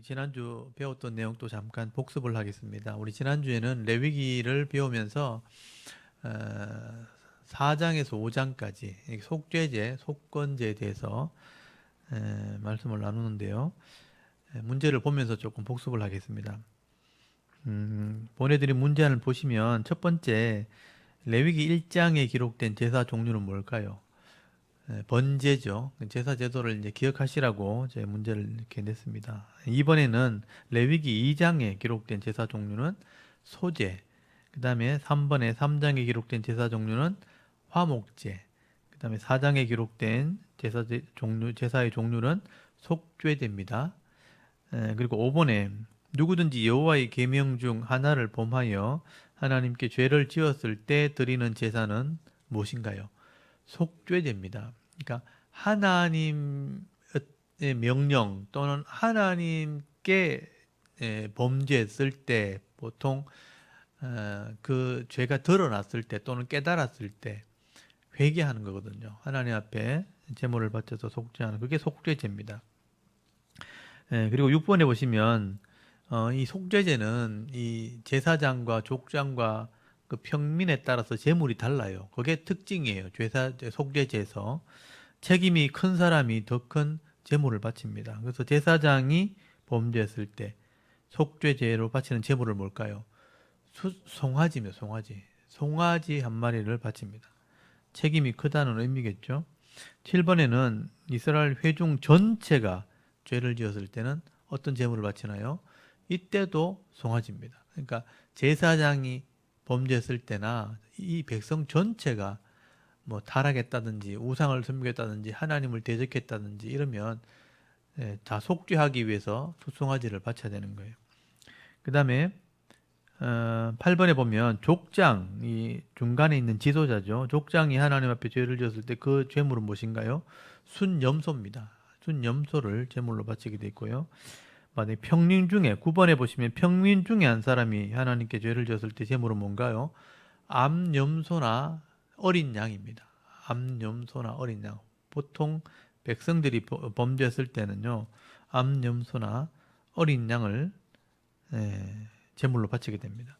지난주 배웠던 내용 또 잠깐 복습을 하겠습니다. 우리 지난주에는 레위기를 배우면서 4장에서 5장까지 속죄제, 속건제에 대해서 말씀을 나누는데요. 문제를 보면서 조금 복습을 하겠습니다. 보내드린 문제안을 보시면 첫 번째 레위기 1장에 기록된 제사 종류는 뭘까요? 번제죠. 제사 제도를 이제 기억하시라고 제 문제를 이렇게 냈습니다. 이번에는 레위기 2장에 기록된 제사 종류는 소제. 그 다음에 3번에 3장에 기록된 제사 종류는 화목제. 그 다음에 4장에 기록된 제사의 종류는 속죄제입니다. 그리고 5번에 누구든지 여호와의 계명 중 하나를 범하여 하나님께 죄를 지었을 때 드리는 제사는 무엇인가요? 속죄제입니다. 그러니까 하나님의 명령 또는 하나님께 범죄했을 때 보통 그 죄가 드러났을 때 또는 깨달았을 때 회개하는 거거든요. 하나님 앞에 제물을 바쳐서 속죄하는 그게 속죄제입니다. 그리고 6번에 보시면 이 속죄제는 이 제사장과 족장과 그 평민에 따라서 제물이 달라요. 그게 특징이에요. 속죄제에서 책임이 큰 사람이 더 큰 제물을 바칩니다. 그래서 제사장이 범죄했을 때 속죄제로 바치는 제물을 뭘까요? 송아지며 송아지. 송아지 한 마리를 바칩니다. 책임이 크다는 의미겠죠. 7번에는 이스라엘 회중 전체가 죄를 지었을 때는 어떤 제물을 바치나요? 이때도 송아지입니다. 그러니까 제사장이 범죄했을 때나 이 백성 전체가 뭐 타락했다든지 우상을 섬기겠다든지 하나님을 대적했다든지 이러면 다 속죄하기 위해서 송아지를 바쳐야 되는 거예요. 그 다음에 8번에 보면 족장이 중간에 있는 지도자죠. 족장이 하나님 앞에 죄를 지었을 때 그 죄물은 무엇인가요? 순염소입니다. 순염소를 제물로 바치게 돼 있고요. 만약에 평민 중에 9번에 보시면 평민 중에 한 사람이 하나님께 죄를 지었을 때 제물은 뭔가요? 암염소나 어린 양입니다. 암염소나 어린 양. 보통 백성들이 범죄했을 때는요. 암염소나 어린 양을 제물로 바치게 됩니다.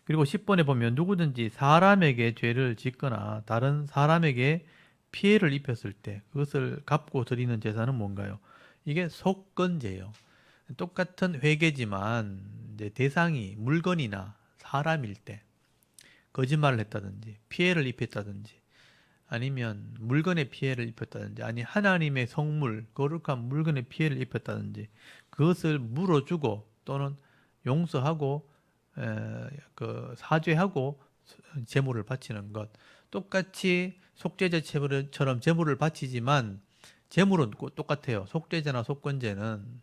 그리고 10번에 보면 누구든지 사람에게 죄를 짓거나 다른 사람에게 피해를 입혔을 때 그것을 갚고 드리는 제사는 뭔가요? 이게 속건제예요. 똑같은 회개지만 이제 대상이 물건이나 사람일 때 거짓말을 했다든지 피해를 입혔다든지 아니면 물건에 피해를 입혔다든지 아니 하나님의 성물 거룩한 물건에 피해를 입혔다든지 그것을 물어주고 또는 용서하고 그 사죄하고 제물을 바치는 것 똑같이 속죄제처럼 제물을 바치지만 제물은 똑같아요. 속죄제나 속건제는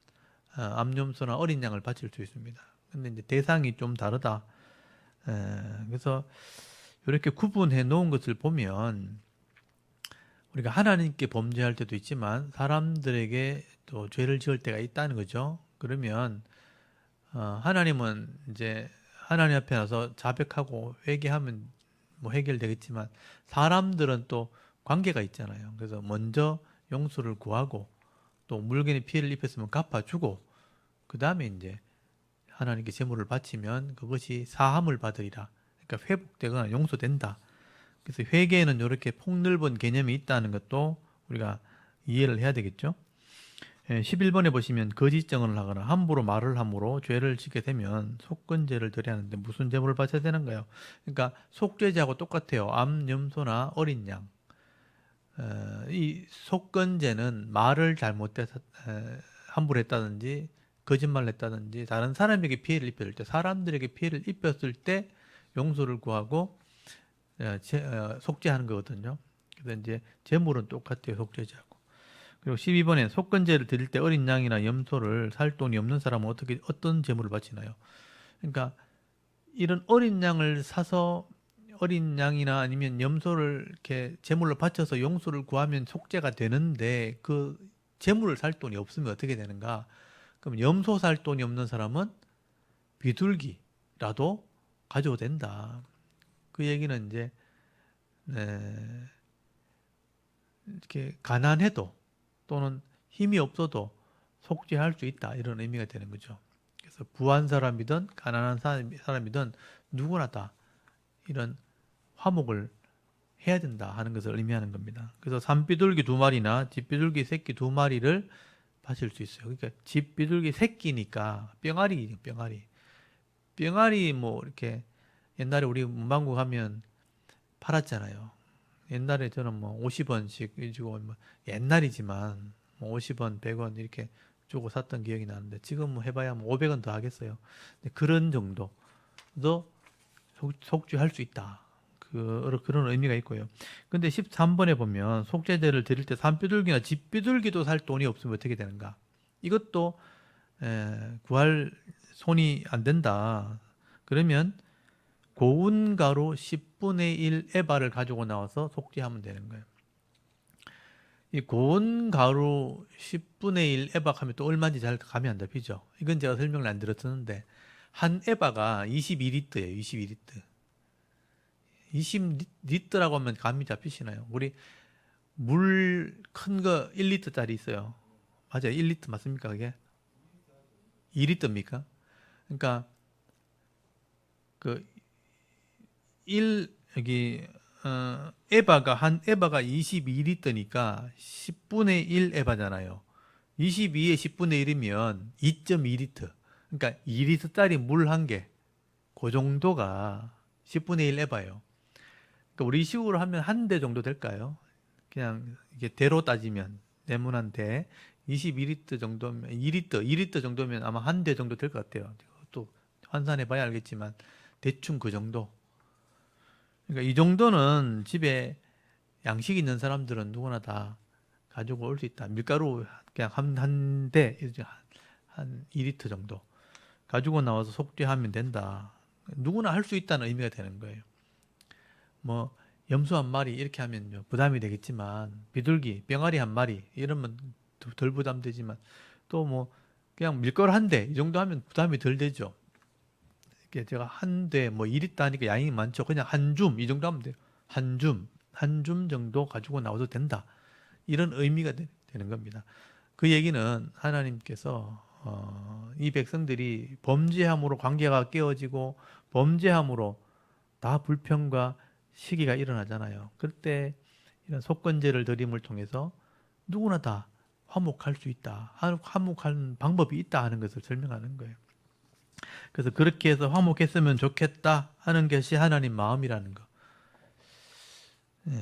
암염소나 어린 양을 바칠 수 있습니다. 근데 이제 대상이 좀 다르다. 그래서 이렇게 구분해 놓은 것을 보면 우리가 하나님께 범죄할 때도 있지만 사람들에게 또 죄를 지을 때가 있다는 거죠. 그러면 하나님은 이제 하나님 앞에 나서 자백하고 회개하면 뭐 해결되겠지만 사람들은 또 관계가 있잖아요. 그래서 먼저 용서를 구하고 또 물건에 피해를 입혔으면 갚아주고 그 다음에 이제 하나님께 제물을 바치면 그것이 사함을 받으리라. 그러니까 회복되거나 용서된다. 그래서 회개에는 이렇게 폭넓은 개념이 있다는 것도 우리가 이해를 해야 되겠죠. 11번에 보시면 거짓 증언을 하거나 함부로 말을 함으로 죄를 짓게 되면 속건제를 드려야 하는데 무슨 제물을 바쳐야 되는가요? 그러니까 속죄제하고 똑같아요. 암, 염소나 어린 양. 이 속건제는 말을 잘못해서 함부로 했다든지 거짓말을 했다든지 다른 사람에게 피해를 입혔을 때 사람들에게 피해를 입혔을 때 용서를 구하고 속죄하는 거거든요. 그래서 이제 제물은 똑같아요. 속죄제하고. 그리고 12번에 속건제를 드릴 때 어린 양이나 염소를 살 돈이 없는 사람은 어떤 제물을 바치나요? 그러니까 이런 어린 양을 사서 어린 양이나 아니면 염소를 이렇게 제물로 바쳐서 용서를 구하면 속죄가 되는데 그 제물을 살 돈이 없으면 어떻게 되는가? 그럼 염소 살 돈이 없는 사람은 비둘기라도 가져도 된다. 그 얘기는 이제 이렇게 가난해도 또는 힘이 없어도 속죄할 수 있다 이런 의미가 되는 거죠. 그래서 부한 사람이든 가난한 사람이든 누구나 다 이런 화목을 해야 된다 하는 것을 의미하는 겁니다. 그래서 산비둘기 두 마리나 집비둘기 새끼 두 마리를 바칠 수 있어요. 그러니까 집비둘기 새끼니까 뿅아리 뭐 이렇게 옛날에 우리 문방구 가면 팔았잖아요. 옛날에 저는 뭐 50원씩 주고 뭐 옛날이지만 뭐 50원, 100원 이렇게 주고 샀던 기억이 나는데 지금 뭐 해봐야 뭐 500원 더 하겠어요. 근데 그런 정도도 속죄할 수 있다. 그런 의미가 있고요. 근데 13번에 보면 속죄제를 드릴 때 산비둘기나 집비둘기도 살 돈이 없으면 어떻게 되는가? 이것도 구할 손이 안 된다. 그러면 고운 가루 10분의 1 에바를 가지고 나와서 속죄하면 되는 거예요. 이 고운 가루 10분의 1 에바 하면 또 얼마인지 잘 감이 안 잡히죠. 이건 제가 설명을 안 드렸었는데 한 에바가 22리터예요. 22리터. 20리터라고 하면 감이 잡히시나요? 우리 물 큰 거 1리터짜리 있어요. 맞아요. 1리터 맞습니까? 그게? 2리터입니까? 그러니까 그 여기 한 에바가 22리터니까 10분의 1 에바잖아요. 22에 10분의 1이면 2.2리터. 그러니까 2리터짜리 물 한 개. 그 정도가 10분의 1 에바예요. 그러니까 우리 식으로 하면 한 대 정도 될까요? 그냥 이게 대로 따지면 네모난 대 22리터 정도면 2리터 정도면 아마 한 대 정도 될 것 같아요. 또 환산해 봐야 알겠지만 대충 그 정도. 그러니까 이 정도는 집에 양식 있는 사람들은 누구나 다 가지고 올 수 있다. 밀가루 그냥 한 대, 한 2리터 정도 가지고 나와서 속죄하면 된다. 누구나 할 수 있다는 의미가 되는 거예요. 뭐 염소 한 마리 이렇게 하면 부담이 되겠지만 비둘기, 병아리 한 마리 이러면 덜 부담되지만 또 뭐 그냥 밀가루 한 대 이 정도 하면 부담이 덜 되죠. 이렇게 제가 한 대 뭐 2리터 하니까 양이 많죠. 그냥 한 줌 이 정도 하면 돼요. 한 줌 정도 가지고 나와도 된다. 이런 의미가 되는 겁니다. 그 얘기는 하나님께서 이 백성들이 범죄함으로 관계가 깨어지고 범죄함으로 다 불평과 시기가 일어나잖아요. 그때 이런 속건제를 드림을 통해서 누구나 다 화목할 수 있다. 화목하는 방법이 있다 하는 것을 설명하는 거예요. 그래서 그렇게 해서 화목했으면 좋겠다 하는 것이 하나님 마음이라는 거.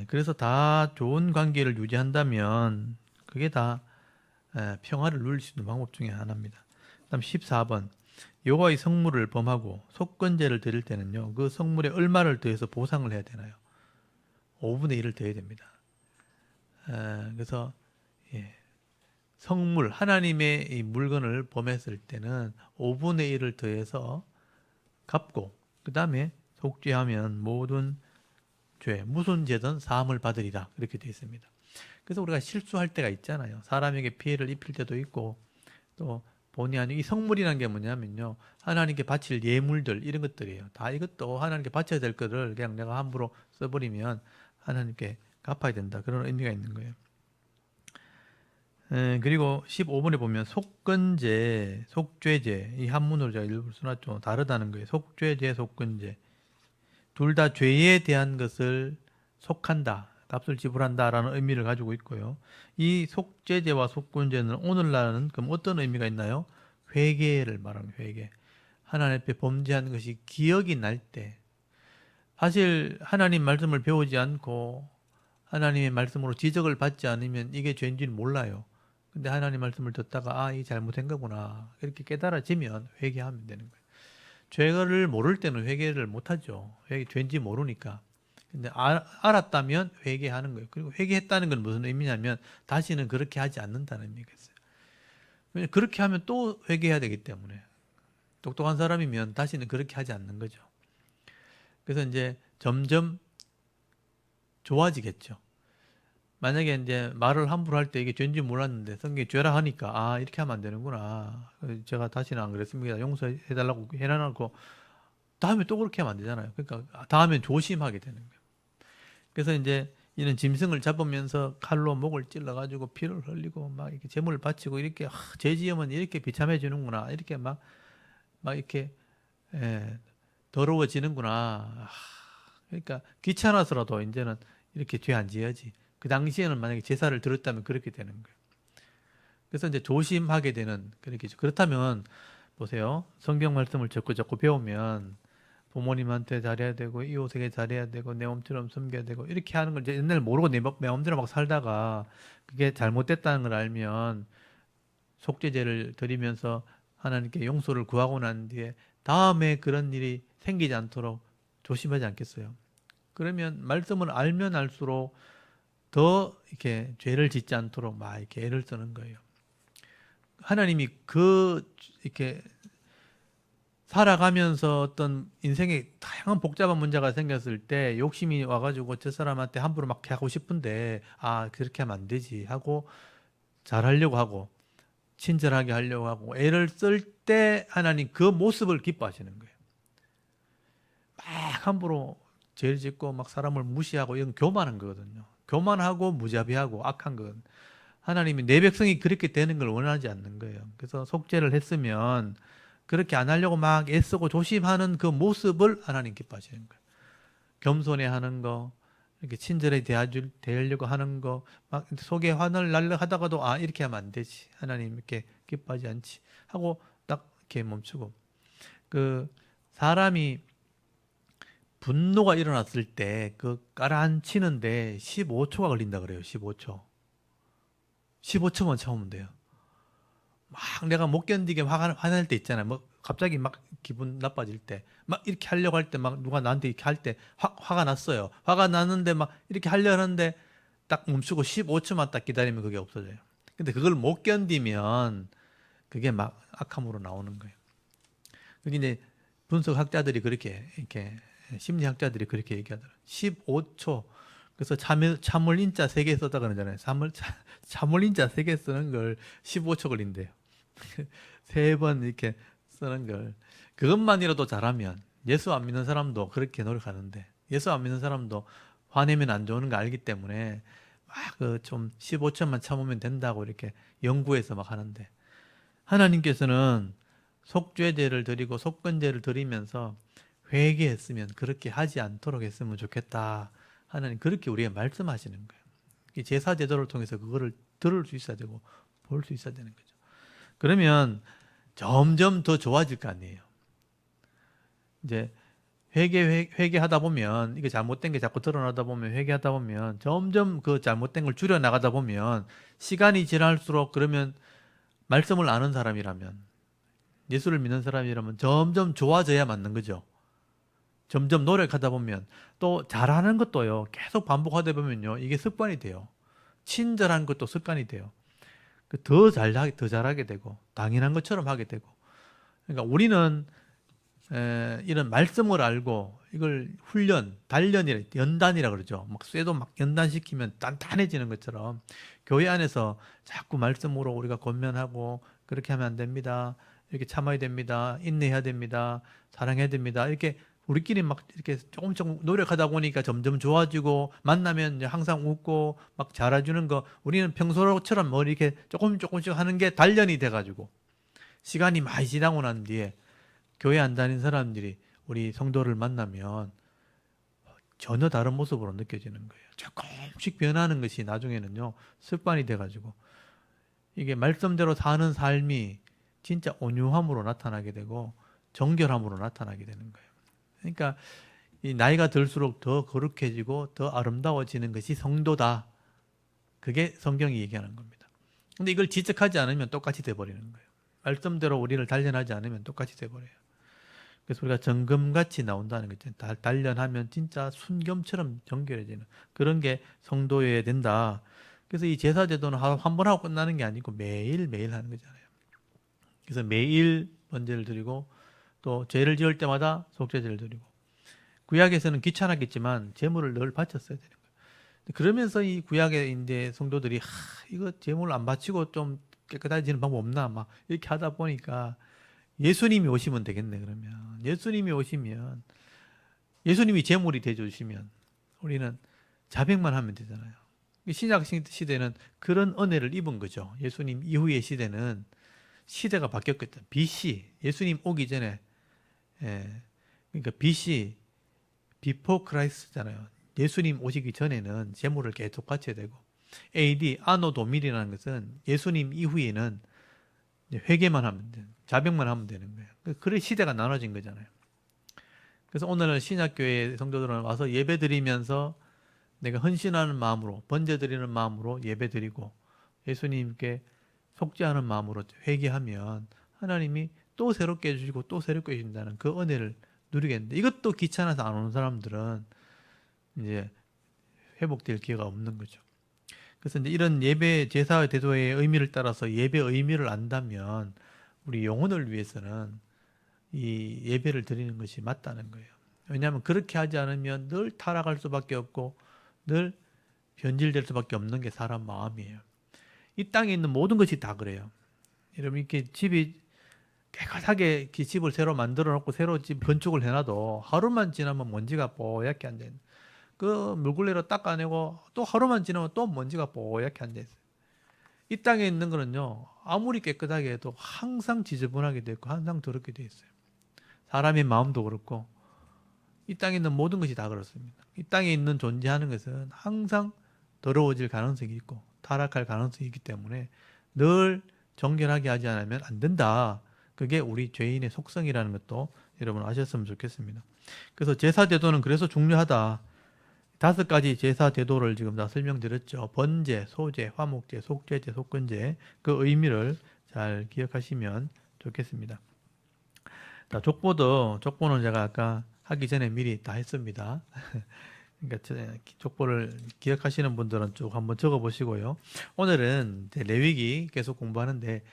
그래서 다 좋은 관계를 유지한다면 그게 다 평화를 누릴 수 있는 방법 중에 하나입니다. 다음 14번. 여호와의 성물을 범하고 속건제를 드릴 때는요. 그 성물에 얼마를 더해서 보상을 해야 되나요? 5분의 1을 더해야 됩니다. 그래서 성물, 하나님의 이 물건을 범했을 때는 5분의 1을 더해서 갚고 그 다음에 속죄하면 모든 죄, 무슨 죄든 사함을 받으리라 이렇게 되어 있습니다. 그래서 우리가 실수할 때가 있잖아요. 사람에게 피해를 입힐 때도 있고 또 본의 아니게 이 성물이라는 게 뭐냐면요. 하나님께 바칠 예물들 이런 것들이에요. 다 이것도 하나님께 바쳐야 될 것을 그냥 내가 함부로 써버리면 하나님께 갚아야 된다. 그런 의미가 있는 거예요. 그리고 15번에 보면 속건제, 속죄제 이 한문으로 제가 일부러 써놨죠. 다르다는 거예요. 속죄제, 속건제 둘 다 죄에 대한 것을 속한다. 값을 지불한다라는 의미를 가지고 있고요. 이 속죄제와 속건제는 오늘날은 그럼 어떤 의미가 있나요? 회개를 말하는 회개. 하나님 앞에 범죄한 것이 기억이 날 때, 사실 하나님 말씀을 배우지 않고 하나님의 말씀으로 지적을 받지 않으면 이게 죄인지는 몰라요. 근데 하나님 말씀을 듣다가 이 잘못된 거구나 이렇게 깨달아지면 회개하면 되는 거예요. 죄를 모를 때는 회개를 못하죠. 죄인지 모르니까. 근데 알았다면 회개하는 거예요. 그리고 회개했다는 건 무슨 의미냐면 다시는 그렇게 하지 않는다는 의미가 있어요. 왜냐면 그렇게 하면 또 회개해야 되기 때문에. 똑똑한 사람이면 다시는 그렇게 하지 않는 거죠. 그래서 이제 점점 좋아지겠죠. 만약에 이제 말을 함부로 할 때 이게 죄인지 몰랐는데 성경이 죄라 하니까 이렇게 하면 안 되는구나. 제가 다시는 안 그랬습니다. 용서해달라고 해놔놓고 다음에 또 그렇게 하면 안 되잖아요. 그러니까 다음엔 조심하게 되는 거예요. 그래서 이제 이는 짐승을 잡으면서 칼로 목을 찔러가지고 피를 흘리고 막 이렇게 제물을 바치고 이렇게 죄 지으면 이렇게 비참해 지는구나 이렇게 막 이렇게 예, 더러워지는구나. 그러니까 귀찮아서라도 이제는 이렇게 죄 안 지어야지. 그 당시에는 만약에 제사를 드렸다면 그렇게 되는 거예요. 그래서 이제 조심하게 되는 그렇게 그렇다면 보세요. 성경 말씀을 자꾸 배우면 부모님한테 잘해야 되고 이웃에게 잘해야 되고 내 몸처럼 섬겨야 되고 이렇게 하는 걸 이제 옛날 모르고 내 마음대로 막 살다가 그게 잘못됐다는 걸 알면 속죄제를 드리면서 하나님께 용서를 구하고 난 뒤에 다음에 그런 일이 생기지 않도록 조심하지 않겠어요? 그러면 말씀을 알면 알수록 더 이렇게 죄를 짓지 않도록 막 이렇게 애를 쓰는 거예요. 하나님이 이렇게 살아가면서 어떤 인생에 다양한 복잡한 문제가 생겼을 때 욕심이 와가지고 저 사람한테 함부로 막 하고 싶은데 그렇게 하면 안 되지 하고 잘하려고 하고 친절하게 하려고 하고 애를 쓸 때 하나님 그 모습을 기뻐하시는 거예요. 막 함부로 죄를 짓고 막 사람을 무시하고 이건 교만한 거거든요. 교만하고 무자비하고 악한 건 하나님이 내 백성이 그렇게 되는 걸 원하지 않는 거예요. 그래서 속죄를 했으면 그렇게 안 하려고 막 애쓰고 조심하는 그 모습을 하나님 기뻐하시는 거예요. 겸손해 하는 거, 이렇게 친절히 대하려고 하는 거, 막 속에 화를 날려 하다가도 이렇게 하면 안 되지. 하나님 이렇게 기뻐하지 않지. 하고 딱 이렇게 멈추고. 그 사람이 분노가 일어났을 때 그 가라앉히는데 15초가 걸린다 그래요. 15초. 15초만 참으면 돼요. 막 내가 못 견디게 화날 때 있잖아요. 뭐 갑자기 막 기분 나빠질 때, 막 이렇게 하려고 할 때, 막 누가 나한테 이렇게 할 때 화가 났어요. 화가 났는데 막 이렇게 하려 하는데 딱 멈추고 15초만 딱 기다리면 그게 없어져요. 근데 그걸 못 견디면 그게 막 악함으로 나오는 거예요. 그게 이제 분석학자들이 그렇게 이렇게 심리학자들이 그렇게 얘기하더라고요. 15초. 그래서 참을 인자 3개 썼다 그러잖아요. 참을 인자 3개 쓰는 걸 15초 걸린대요. 3번 이렇게 쓰는 걸. 그것만이라도 잘하면 예수 안 믿는 사람도 그렇게 노력하는데 예수 안 믿는 사람도 화내면 안 좋은 거 알기 때문에 막 그 좀 15초만 참으면 된다고 이렇게 연구해서 막 하는데 하나님께서는 속죄제를 드리고 속건제를 드리면서 회개했으면 그렇게 하지 않도록 했으면 좋겠다. 하나님 그렇게 우리에게 말씀하시는 거예요. 이 제사 제도를 통해서 그거를 들을 수 있어야 되고 볼 수 있어야 되는 거죠. 그러면 점점 더 좋아질 거 아니에요. 이제 회개하다 보면 이게 잘못된 게 자꾸 드러나다 보면 회개하다 보면 점점 그 잘못된 걸 줄여 나가다 보면 시간이 지날수록 그러면 말씀을 아는 사람이라면 예수를 믿는 사람이라면 점점 좋아져야 맞는 거죠. 점점 노력하다 보면 또 잘하는 것도요. 계속 반복하다 보면요. 이게 습관이 돼요. 친절한 것도 습관이 돼요. 더 잘하게 되고 당연한 것처럼 하게 되고. 그러니까 우리는 이런 말씀을 알고 이걸 단련이라 연단이라 그러죠. 막 쇠도 막 연단시키면 단단해지는 것처럼 교회 안에서 자꾸 말씀으로 우리가 권면하고 그렇게 하면 안 됩니다. 이렇게 참아야 됩니다. 인내해야 됩니다. 사랑해야 됩니다. 이렇게 우리끼리 막 이렇게 조금 노력하다 보니까 점점 좋아지고 만나면 이제 항상 웃고 막 잘해주는 거 우리는 평소처럼 뭐 이렇게 조금씩 하는 게 단련이 돼가지고 시간이 많이 지나고 난 뒤에 교회 안 다닌 사람들이 우리 성도를 만나면 전혀 다른 모습으로 느껴지는 거예요. 조금씩 변하는 것이 나중에는요 습관이 돼가지고 이게 말씀대로 사는 삶이 진짜 온유함으로 나타나게 되고 정결함으로 나타나게 되는 거예요. 그러니까 이 나이가 들수록 더 거룩해지고 더 아름다워지는 것이 성도다. 그게 성경이 얘기하는 겁니다. 근데 이걸 지적하지 않으면 똑같이 돼버리는 거예요. 말씀대로 우리를 단련하지 않으면 똑같이 돼버려요. 그래서 우리가 정금같이 나온다는 거죠. 단련하면 진짜 순금처럼 정결해지는 그런 게 성도여야 된다. 그래서 이 제사제도는 한 번 하고 끝나는 게 아니고 매일매일 하는 거잖아요. 그래서 매일 번제를 드리고 또 죄를 지을 때마다 속죄제를 드리고 구약에서는 귀찮았겠지만 제물을 늘 바쳤어야 되는 거예요. 그러면서 이 구약의 이제 성도들이 이거 제물 안 바치고 좀 깨끗해지는 방법 없나 막 이렇게 하다 보니까 예수님이 오시면 되겠네. 그러면 예수님이 오시면 예수님이 제물이 되어 주시면 우리는 자백만 하면 되잖아요. 신약 시대는 그런 은혜를 입은 거죠. 예수님 이후의 시대는 시대가 바뀌었거든. BC, 예수님 오기 전에, 예, 그러니까 BC, 비포 크라이스트잖아요. 예수님 오시기 전에는 재물을 계속 바쳐야 되고, AD, 아노 도밀이라는 것은 예수님 이후에는 회개만 하면 돼, 자백만 하면 되는 거예요. 그래 시대가 나눠진 거잖아요. 그래서 오늘은 신약교회 성도들은 와서 예배 드리면서 내가 헌신하는 마음으로, 번제 드리는 마음으로 예배 드리고 예수님께 속죄하는 마음으로 회개하면 하나님이 또 새롭게 해주시고 또 새롭게 해주신다는 그 은혜를 누리겠는데, 이것도 귀찮아서 안 오는 사람들은 이제 회복될 기회가 없는 거죠. 그래서 이제 이런 예배 제사 대도의 의미를 따라서 예배 의미를 안다면 우리 영혼을 위해서는 이 예배를 드리는 것이 맞다는 거예요. 왜냐하면 그렇게 하지 않으면 늘 타락할 수밖에 없고 늘 변질될 수밖에 없는 게 사람 마음이에요. 이 땅에 있는 모든 것이 다 그래요. 여러분 이렇게 집이 깨끗하게 이렇게 집을 새로 만들어 놓고 새로 집 건축을 해놔도 하루만 지나면 먼지가 뽀얗게 앉아 있는. 그 물걸레로 닦아내고 또 하루만 지나면 또 먼지가 뽀얗게 앉아 있어요. 이 땅에 있는 거는요, 아무리 깨끗하게 해도 항상 지저분하게 돼 있고 항상 더럽게 돼 있어요. 사람의 마음도 그렇고 이 땅에 있는 모든 것이 다 그렇습니다. 이 땅에 있는 존재하는 것은 항상 더러워질 가능성이 있고 타락할 가능성이 있기 때문에 늘 정결하게 하지 않으면 안 된다. 그게 우리 죄인의 속성이라는 것도 여러분 아셨으면 좋겠습니다. 그래서 제사제도는 그래서 중요하다. 5가지 제사제도를 지금 다 설명드렸죠. 번제, 소제, 화목제, 속죄제, 속건제, 그 의미를 잘 기억하시면 좋겠습니다. 자, 족보는 제가 아까 하기 전에 미리 다 했습니다. 그러니까 족보를 기억하시는 분들은 쭉 한번 적어 보시고요. 오늘은 레위기 계속 공부하는데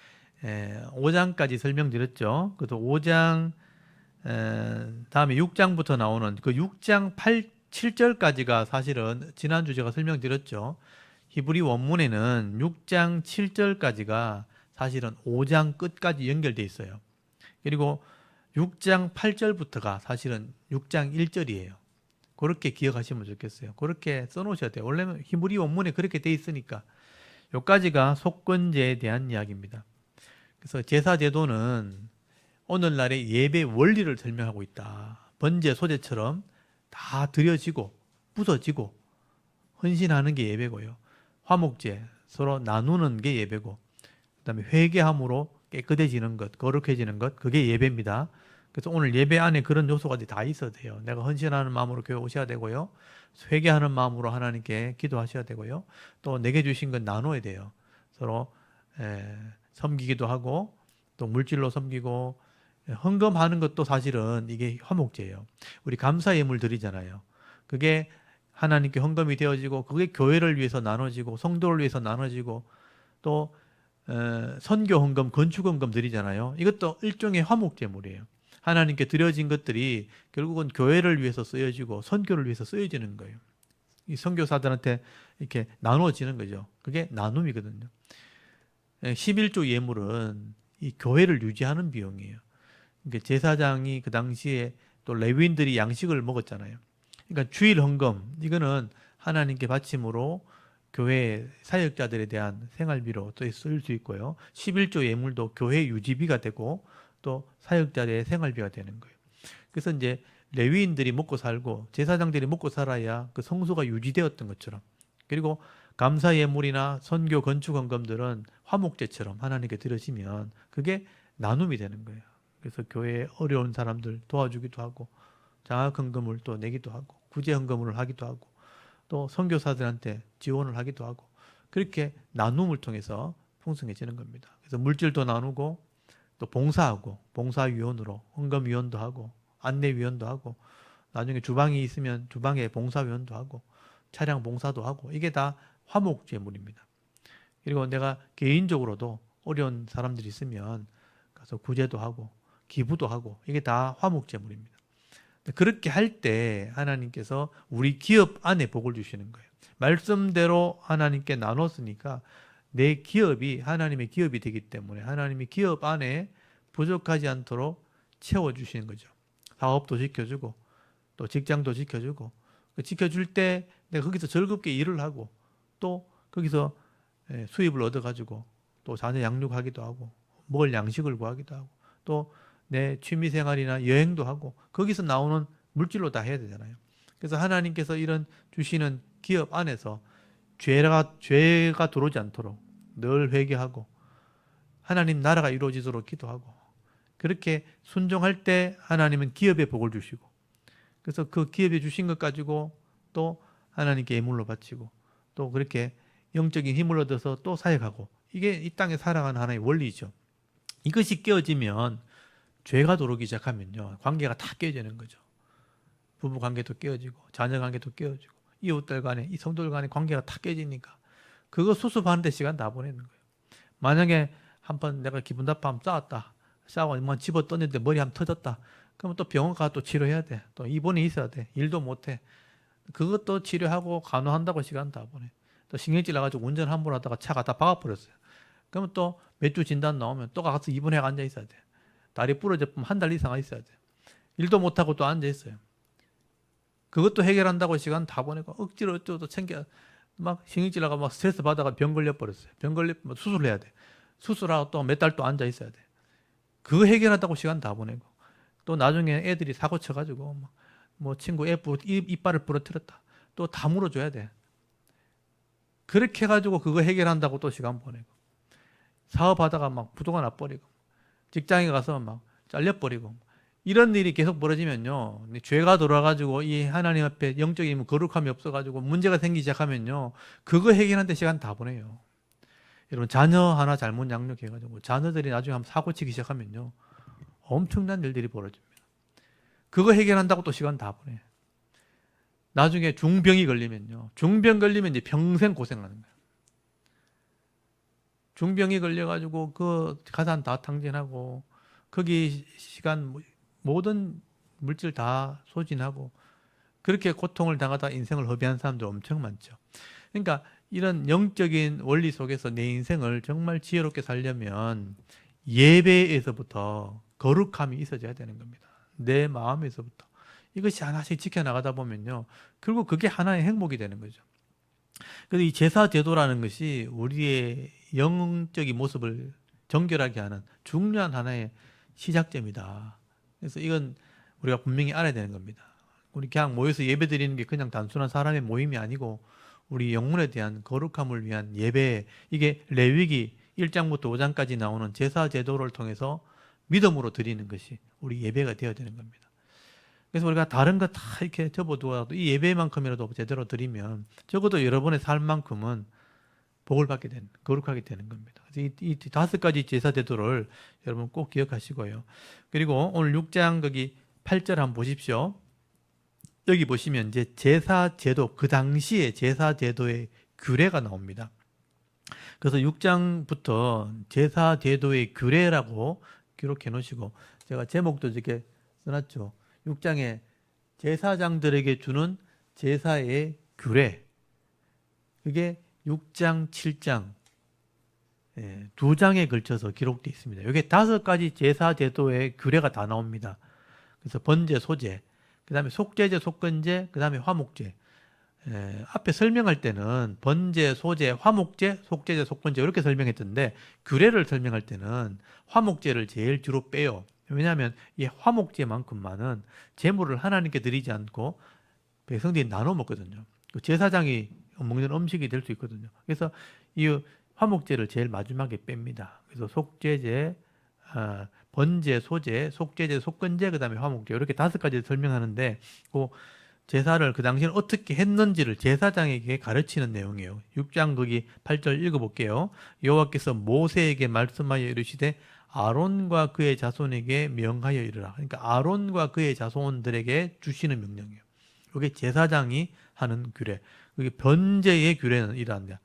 5장까지 설명드렸죠. 그래서 5장 다음에 6장부터 나오는 그 6장 7절까지가 사실은 지난주 제가 설명드렸죠. 히브리 원문에는 6장 7절까지가 사실은 5장 끝까지 연결되어 있어요. 그리고 6장 8절부터가 사실은 6장 1절이에요. 그렇게 기억하시면 좋겠어요. 그렇게 써놓으셔야 돼요. 원래는 히브리 원문에 그렇게 돼 있으니까. 여기까지가 속건제에 대한 이야기입니다. 그래서 제사제도는 오늘날의 예배 원리를 설명하고 있다. 번제, 소제처럼 다 드려지고 부서지고 헌신하는 게 예배고요. 화목제, 서로 나누는 게 예배고, 그 다음에 회개함으로 깨끗해지는 것, 거룩해지는 것, 그게 예배입니다. 그래서 오늘 예배 안에 그런 요소가 다 있어야 돼요. 내가 헌신하는 마음으로 교회 오셔야 되고요. 회개하는 마음으로 하나님께 기도하셔야 되고요. 또 내게 주신 건 나눠야 돼요. 서로 섬기기도 하고 또 물질로 섬기고, 헌금하는 것도 사실은 이게 화목제예요. 우리 감사 예물 드리잖아요. 그게 하나님께 헌금이 되어지고 그게 교회를 위해서 나눠지고 성도를 위해서 나눠지고 또 선교 헌금, 건축 헌금 드리잖아요. 이것도 일종의 화목제물이에요. 하나님께 드려진 것들이 결국은 교회를 위해서 쓰여지고 선교를 위해서 쓰여지는 거예요. 이 선교사들한테 이렇게 나눠지는 거죠. 그게 나눔이거든요. 11조 예물은 이 교회를 유지하는 비용이에요. 그러니까 제사장이 그 당시에 또 레위인들이 양식을 먹었잖아요. 그러니까 주일 헌금, 이거는 하나님께 바침으로 교회 사역자들에 대한 생활비로 또 쓸 수 있고요. 11조 예물도 교회 유지비가 되고 또 사역자들의 생활비가 되는 거예요. 그래서 이제 레위인들이 먹고 살고 제사장들이 먹고 살아야 그 성소가 유지되었던 것처럼, 그리고 감사 예물이나 선교 건축 헌금들은 화목제처럼 하나님께 드려지면 그게 나눔이 되는 거예요. 그래서 교회에 어려운 사람들 도와주기도 하고 장학 헌금을 또 내기도 하고 구제 헌금을 하기도 하고 또 선교사들한테 지원을 하기도 하고, 그렇게 나눔을 통해서 풍성해지는 겁니다. 그래서 물질도 나누고 또 봉사하고 봉사위원으로 헌금위원도 하고 안내위원도 하고 나중에 주방이 있으면 주방에 봉사위원도 하고 차량 봉사도 하고, 이게 다 화목제물입니다. 그리고 내가 개인적으로도 어려운 사람들이 있으면 가서 구제도 하고 기부도 하고, 이게 다 화목제물입니다. 그렇게 할 때 하나님께서 우리 기업 안에 복을 주시는 거예요. 말씀대로 하나님께 나눴으니까 내 기업이 하나님의 기업이 되기 때문에 하나님이 기업 안에 부족하지 않도록 채워주시는 거죠. 사업도 지켜주고 또 직장도 지켜주고 지켜줄 때 내가 거기서 즐겁게 일을 하고 또 거기서 수입을 얻어가지고 또 자녀 양육하기도 하고 먹을 양식을 구하기도 하고 또 내 취미생활이나 여행도 하고 거기서 나오는 물질로 다 해야 되잖아요. 그래서 하나님께서 이런 주시는 기업 안에서 죄가 들어오지 않도록 늘 회개하고 하나님 나라가 이루어지도록 기도하고 그렇게 순종할 때 하나님은 기업에 복을 주시고 그래서 그 기업에 주신 것 가지고 또 하나님께 예물로 바치고 또 그렇게 영적인 힘을 얻어서 또 사역하고 이게 이 땅에 살아가는 하나의 원리죠. 이것이 깨어지면 죄가 들어오기 시작하면요. 관계가 다 깨어지는 거죠. 부부 관계도 깨어지고 자녀 관계도 깨어지고 이웃들 간에 이 성도들 간의 관계가 다 깨지니까 그거 수습하는 데 시간 다 보내는 거예요. 만약에 한번 내가 기분 나빠하면 싸웠다. 싸워 뭐 집어 떴는데 머리 한번 터졌다. 그러면 또 병원 가서 또 치료해야 돼. 또 입원이 있어야 돼. 일도 못 해. 그것도 치료하고 간호한다고 시간 다 보내. 또 신경질 나가지고 운전 한 번 하다가 차가 다 박아버렸어요. 그러면 또 몇 주 진단 나오면 또 가서 입원해 앉아 있어야 돼. 다리 부러졌으면 한 달 이상 있어야 돼. 일도 못하고 또 앉아 있어요. 그것도 해결한다고 시간 다 보내고 억지로 어쩌고 챙겨 막 신경질 나가 막 스트레스 받아가 병 걸려 버렸어요. 병 걸려 수술해야 돼. 수술하고 또 몇 달 또 앉아 있어야 돼. 그거 해결한다고 시간 다 보내고 또 나중에 애들이 사고 쳐가지고 뭐 친구 이빨을 부러뜨렸다. 또 다 물어줘야 돼. 그렇게 해가지고 그거 해결한다고 또 시간 보내고 사업하다가 막 부도가 나버리고 직장에 가서 막 잘려버리고 이런 일이 계속 벌어지면요. 죄가 돌아가지고 이 하나님 앞에 영적인 거룩함이 없어가지고 문제가 생기기 시작하면요. 그거 해결하는데 시간 다 보내요. 여러분 자녀 하나 잘못 양육해가지고 자녀들이 나중에 한번 사고 치기 시작하면요. 엄청난 일들이 벌어집니다. 그거 해결한다고 또 시간 다 보내. 나중에 중병이 걸리면요. 중병 걸리면 이제 평생 고생하는 거예요. 중병이 걸려가지고 그 가산 다 탕진하고 거기 시간 모든 물질 다 소진하고 그렇게 고통을 당하다 인생을 허비한 사람도 엄청 많죠. 그러니까 이런 영적인 원리 속에서 내 인생을 정말 지혜롭게 살려면 예배에서부터 거룩함이 있어져야 되는 겁니다. 내 마음에서부터. 이것이 하나씩 지켜나가다 보면요. 결국 그게 하나의 행복이 되는 거죠. 그래서 이 제사 제도라는 것이 우리의 영적인 모습을 정결하게 하는 중요한 하나의 시작점이다. 그래서 이건 우리가 분명히 알아야 되는 겁니다. 우리 그냥 모여서 예배 드리는 게 그냥 단순한 사람의 모임이 아니고 우리 영혼에 대한 거룩함을 위한 예배, 이게 레위기 1장부터 5장까지 나오는 제사 제도를 통해서 믿음으로 드리는 것이 우리 예배가 되어야 되는 겁니다. 그래서 우리가 다른 거 다 이렇게 접어두어도 이 예배만큼이라도 제대로 드리면 적어도 여러분의 삶만큼은 복을 받게 되는, 거룩하게 되는 겁니다. 그래서 이 5가지 제사 제도를 여러분 꼭 기억하시고요. 그리고 오늘 6장 거기 8절 한번 보십시오. 여기 보시면 이제 제사 제도, 그 당시에 제사 제도의 규례가 나옵니다. 그래서 6장부터 제사 제도의 규례라고 기록해 놓으시고 제가 제목도 이렇게 써놨죠. 6장에 제사장들에게 주는 제사의 규례. 그게 6장, 7장 2장에 걸쳐서 기록되어 있습니다. 이게 5가지 제사 제도의 규례가 다 나옵니다. 그래서 번제, 소제, 그 다음에 속죄제, 속건제, 그 다음에 화목제. 앞에 설명할 때는 번제, 소제, 화목제, 속죄제, 속건제 이렇게 설명했던데 규례를 설명할 때는 화목제를 제일 주로 빼요. 왜냐하면 이 화목제만큼만은 제물을 하나님께 드리지 않고 백성들이 나눠 먹거든요. 제사장이 먹는 음식이 될 수 있거든요. 그래서 이 화목제를 제일 마지막에 뺍니다. 그래서 속죄제, 번제, 소제, 속죄제, 속건제, 그 다음에 화목제 이렇게 5가지를 설명하는데 그 제사를 그 당시에는 어떻게 했는지를 제사장에게 가르치는 내용이에요. 6장 거기 8절 읽어볼게요. 여호와께서 모세에게 말씀하여 이르시되 아론과 그의 자손에게 명하여 이르라. 그러니까 아론과 그의 자손들에게 주시는 명령이에요. 이게 제사장이 하는 규례. 그게 번제의 규례는 이러한다.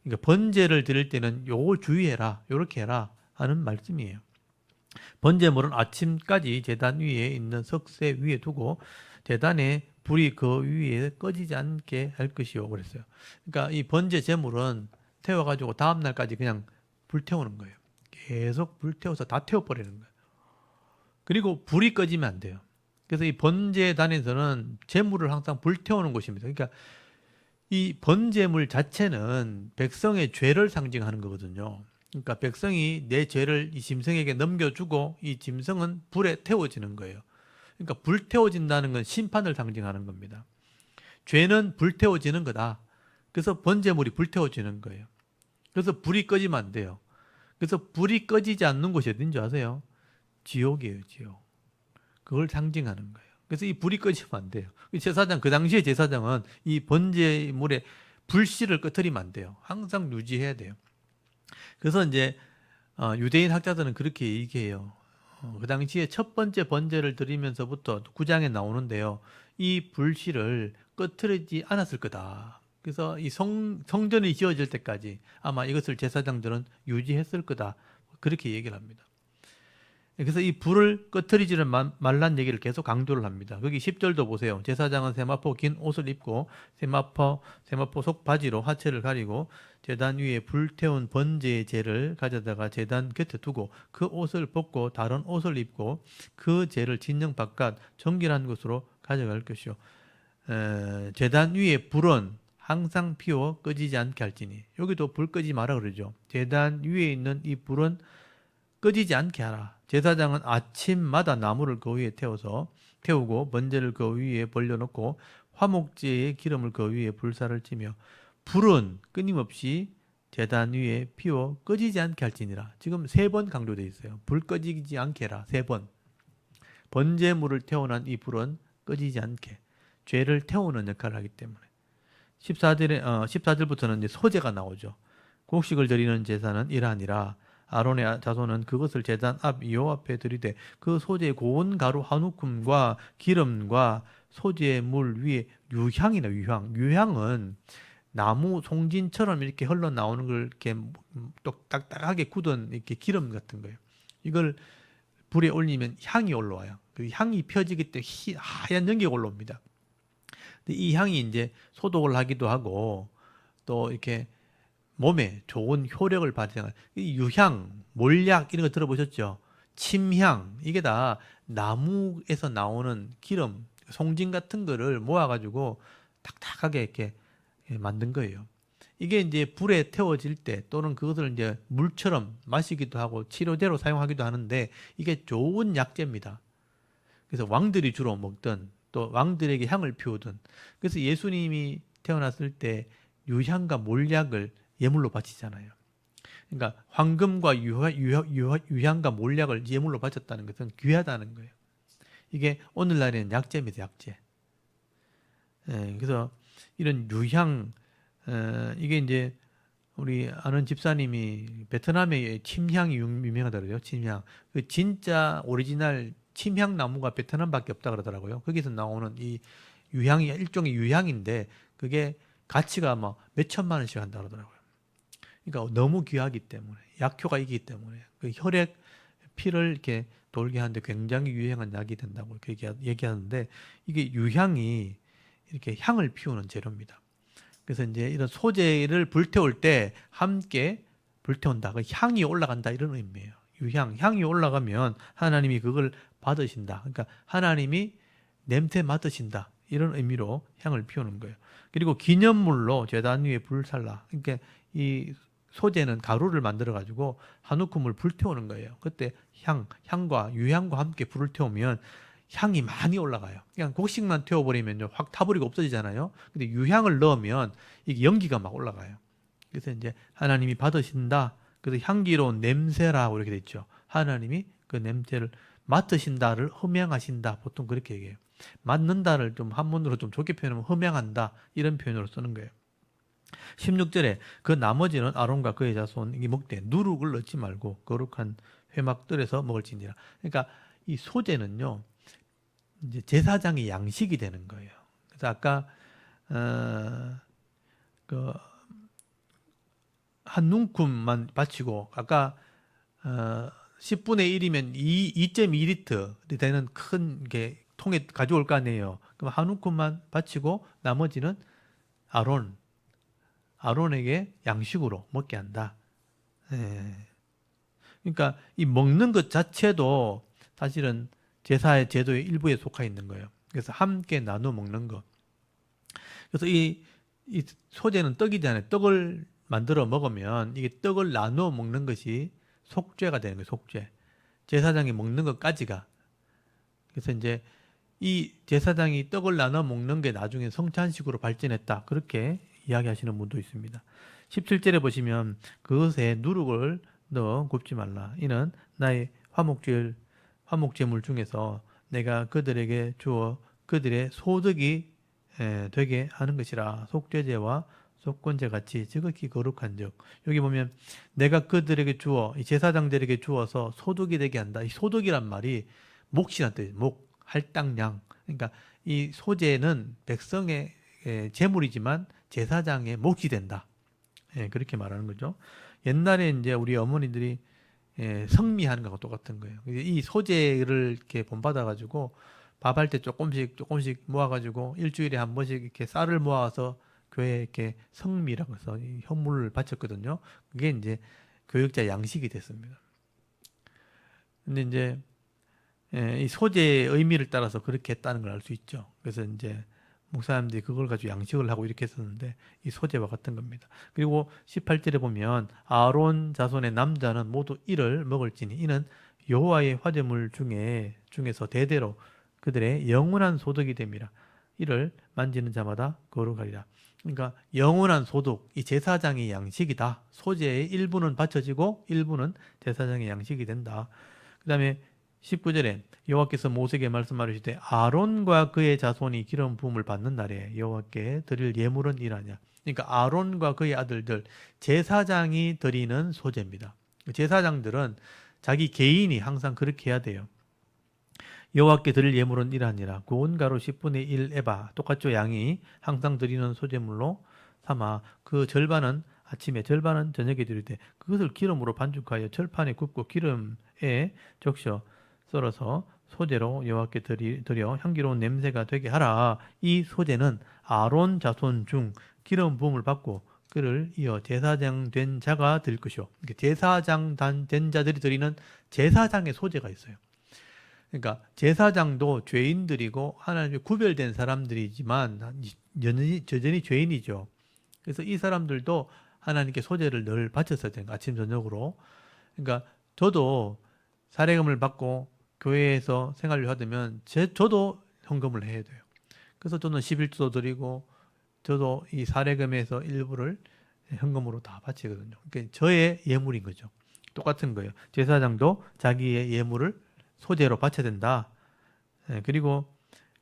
그러니까 번제를 드릴 때는 요걸 주의해라, 요렇게 해라 하는 말씀이에요. 번제물은 아침까지 제단 위에 있는 석쇠 위에 두고 제단에 불이 그 위에 꺼지지 않게 할 것이요 그랬어요. 그러니까 이 번제 제물은 태워가지고 다음 날까지 그냥 불태우는 거예요. 계속 불태워서 다 태워버리는 거예요. 그리고 불이 꺼지면 안 돼요. 그래서 이 번제단에서는 제물을 항상 불태우는 곳입니다. 그러니까 이 번제물 자체는 백성의 죄를 상징하는 거거든요. 그러니까 백성이 내 죄를 이 짐승에게 넘겨주고 이 짐승은 불에 태워지는 거예요. 그러니까 불태워진다는 건 심판을 상징하는 겁니다. 죄는 불태워지는 거다. 그래서 번제물이 불태워지는 거예요. 그래서 불이 꺼지면 안 돼요. 그래서 불이 꺼지지 않는 곳이 어딘지 아세요? 지옥이에요, 지옥. 그걸 상징하는 거예요. 그래서 이 불이 꺼지면 안 돼요. 제사장, 그 당시에 제사장은 이 번제물에 불씨를 꺼트리면 안 돼요. 항상 유지해야 돼요. 그래서 이제 유대인 학자들은 그렇게 얘기해요. 그 당시에 첫 번째 번제를 드리면서부터 9장에 나오는데요. 이 불씨를 꺼트리지 않았을 거다. 그래서 이 성전이 지어질 때까지 아마 이것을 제사장들은 유지했을 거다. 그렇게 얘기를 합니다. 그래서 이 불을 꺼트리지를 말란 얘기를 계속 강조를 합니다. 거기 10절도 보세요. 제사장은 세마포 긴 옷을 입고 세마포 속 바지로 하체를 가리고 제단 위에 불태운 번제의 재를 가져다가 제단 곁에 두고 그 옷을 벗고 다른 옷을 입고 그 재를 진영 바깥 정결한 곳으로 가져갈 것이요. 제단 위에 불은 항상 피워 꺼지지 않게 할지니. 여기도 불 끄지 마라 그러죠. 제단 위에 있는 이 불은 꺼지지 않게 하라. 제사장은 아침마다 나무를 그 위에 태우고 번제를 그 위에 벌려놓고 화목제의 기름을 그 위에 불사를 찌며 불은 끊임없이 제단 위에 피워 꺼지지 않게 할지니라. 지금 3번 강조되어 있어요. 불 꺼지지 않게 해라. 3번. 번제물을 태워난 이 불은 꺼지지 않게 죄를 태우는 역할을 하기 때문에 14절부터는 이제 소제가 나오죠. 곡식을 드리는 제사는 이러하니라. 아론의 자손은 그것을 제단 앞 여호와 앞에 드리되 그 소재의 고운 가루 한 움큼과 기름과 소재의 물 위에 유향이나 유향은 나무 송진처럼 이렇게 흘러나오는 걸 이렇게 딱딱하게 굳은 이렇게 기름 같은 거예요. 이걸 불에 올리면 향이 올라와요. 그 향이 펴지기 때문에 하얀 연기가 올라옵니다. 근데 이 향이 이제 소독을 하기도 하고 또 이렇게 몸에 좋은 효력을 발생할 유향, 몰약 이런 거 들어보셨죠? 침향 이게 다 나무에서 나오는 기름, 송진 같은 거를 모아가지고 딱딱하게 이렇게 만든 거예요. 이게 이제 불에 태워질 때 또는 그것을 이제 물처럼 마시기도 하고 치료제로 사용하기도 하는데 이게 좋은 약재입니다. 그래서 왕들이 주로 먹던 또 왕들에게 향을 피우던 그래서 예수님이 태어났을 때 유향과 몰약을 예물로 바치잖아요. 그러니까 황금과 유향과 몰약을 예물로 바쳤다는 것은 귀하다는 거예요. 이게 오늘날에는 약재입니다. 약재. 그래서 이런 유향 이게 이제 우리 아는 집사님이 베트남의 침향이 유명하다 그래요. 침향. 그 진짜 오리지널 침향 나무가 베트남밖에 없다 그러더라고요. 거기서 나오는 이 유향이 일종의 유향인데 그게 가치가 막 몇천만 원씩 한다 그러더라고요. 그러니까 너무 귀하기 때문에 약효가 있기 때문에 그 혈액 피를 이렇게 돌게 하는데 굉장히 유행한 약이 된다고 그렇게 얘기하는데 이게 유향이 이렇게 향을 피우는 재료입니다. 그래서 이제 이런 소재를 불태울 때 함께 불태운다. 그 향이 올라간다 이런 의미예요. 향이 올라가면 하나님이 그걸 받으신다. 그러니까 하나님이 냄새 맡으신다. 이런 의미로 향을 피우는 거예요. 그리고 기념물로 제단 위에 불살라. 그러니까 이 소재는 가루를 만들어 가지고 한 움큼을 불태우는 거예요. 그때 향과 유향과 함께 불을 태우면 향이 많이 올라가요. 그냥 곡식만 태워버리면 확 타버리고 없어지잖아요. 근데 유향을 넣으면 이게 연기가 막 올라가요. 그래서 이제 하나님이 받으신다. 그래서 향기로운 냄새라고 이렇게 돼 있죠. 하나님이 그 냄새를 맡으신다를 흠양하신다. 보통 그렇게 얘기해요. 맡는다를 좀 한문으로 좀 좋게 표현하면 흠양한다. 이런 표현으로 쓰는 거예요. 16절에 그 나머지는 아론과 그의 자손이 먹되 누룩을 넣지 말고 거룩한 회막들에서 먹을지니라. 그러니까 이 소재는요. 이제 제사장의 양식이 되는 거예요. 그래서 아까 그 한 움큼만 바치고 아까 10분의 1이면 2.2리터 되는 큰 게 통에 가져올 거 아니에요. 그럼 한 움큼만 바치고 나머지는 아론에게 양식으로 먹게 한다. 그러니까 이 먹는 것 자체도 사실은 제사의 제도의 일부에 속하 있는 거예요. 그래서 함께 나눠 먹는 것. 그래서 이 소제는 떡이잖아요. 떡을 만들어 먹으면 이게 떡을 나눠 먹는 것이 속죄가 되는 거예요. 속죄. 제사장이 먹는 것까지가. 그래서 이제 이 제사장이 떡을 나눠 먹는 게 나중에 성찬식으로 발전했다. 그렇게 이야기하시는 분도 있습니다. 17절에 보시면 그것에 누룩을 넣어 굽지 말라. 이는 나의 화목제물 중에서 내가 그들에게 주어 그들의 소득이 되게 하는 것이라. 속죄제와 속건제 같이 지극히 거룩한즉. 여기 보면 내가 그들에게 주어 이 제사장들에게 주어서 소득이 되게 한다. 이 소득이란 말이 몫이란 뜻. 목 할당량. 그러니까 이 소제는 백성의 재물이지만 제사장의 몫이 된다. 그렇게 말하는 거죠. 옛날에 이제 우리 어머니들이 성미하는 거하고 똑같은 거예요. 이 소제를 이렇게 본받아가지고 밥할 때 조금씩 모아가지고 일주일에 한 번씩 이렇게 쌀을 모아서 교회에 이렇게 성미라고 해서 이 현물을 바쳤거든요. 그게 이제 교육자 양식이 됐습니다. 근데 이제 이 소재의 의미를 따라서 그렇게 했다는 걸 알 수 있죠. 그래서 이제 목사님들이 그걸 가지고 양식을 하고 이렇게 했었는데 이 소재와 같은 겁니다. 그리고 18절에 보면 아론 자손의 남자는 모두 이를 먹을지니 이는 여호와의 화제물 중에서 대대로 그들의 영원한 소득이 됨이라. 이를 만지는 자마다 거룩하리라. 그러니까 영원한 소득, 이 제사장의 양식이다. 소재의 일부는 바쳐지고 일부는 제사장의 양식이 된다. 그 다음에 19절에 여호와께서 모세에게 말씀하시되 아론과 그의 자손이 기름 부음을 받는 날에 여호와께 드릴 예물은 이라냐. 그러니까 아론과 그의 아들들 제사장이 드리는 소제입니다. 제사장들은 자기 개인이 항상 그렇게 해야 돼요. 여호와께 드릴 예물은 이라니라. 고운 가루 10분의 1 에바 똑같죠. 양이 항상 드리는 소제물로 삼아 그 절반은 아침에 절반은 저녁에 드릴 때 그것을 기름으로 반죽하여 철판에 굽고 기름에 적셔 썰어서 소제로 여호와께 드려 향기로운 냄새가 되게 하라. 이 소제는 아론 자손 중 기름 부음을 받고 그를 이어 제사장 된 자가 드릴 것이요. 제사장 된 자들이 드리는 제사장의 소제가 있어요. 그러니까 제사장도 죄인들이고 하나님의 구별된 사람들이지만 여전히 죄인이죠. 그래서 이 사람들도 하나님께 소제를 늘 바쳤어야 되는 거예요. 아침 저녁으로. 그러니까 저도 사례금을 받고 교회에서 생활을 하려면 저도 헌금을 해야 돼요. 그래서 저는 11조도 드리고 저도 이 사례금에서 일부를 헌금으로 다 바치거든요. 그러니까 저의 예물인 거죠. 똑같은 거예요. 제사장도 자기의 예물을 소제로 바쳐야 된다. 그리고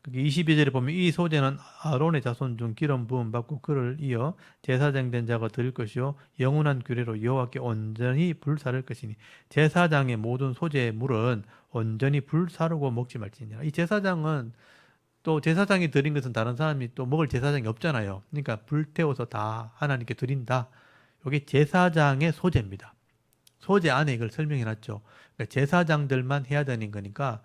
22절에 보면 이 소제는 아론의 자손 중 기름 부음 받고 그를 이어 제사장 된 자가 드릴 것이요 영원한 규례로 여호와께 온전히 불사를 것이니 제사장의 모든 소제의 물은 온전히 불사르고 먹지 말지니라. 이 제사장은 또 제사장이 드린 것은 다른 사람이 또 먹을 제사장이 없잖아요. 그러니까 불태워서 다 하나님께 드린다. 이게 제사장의 소제입니다. 소제 안에 이걸 설명해 놨죠. 그러니까 제사장들만 해야 되는 거니까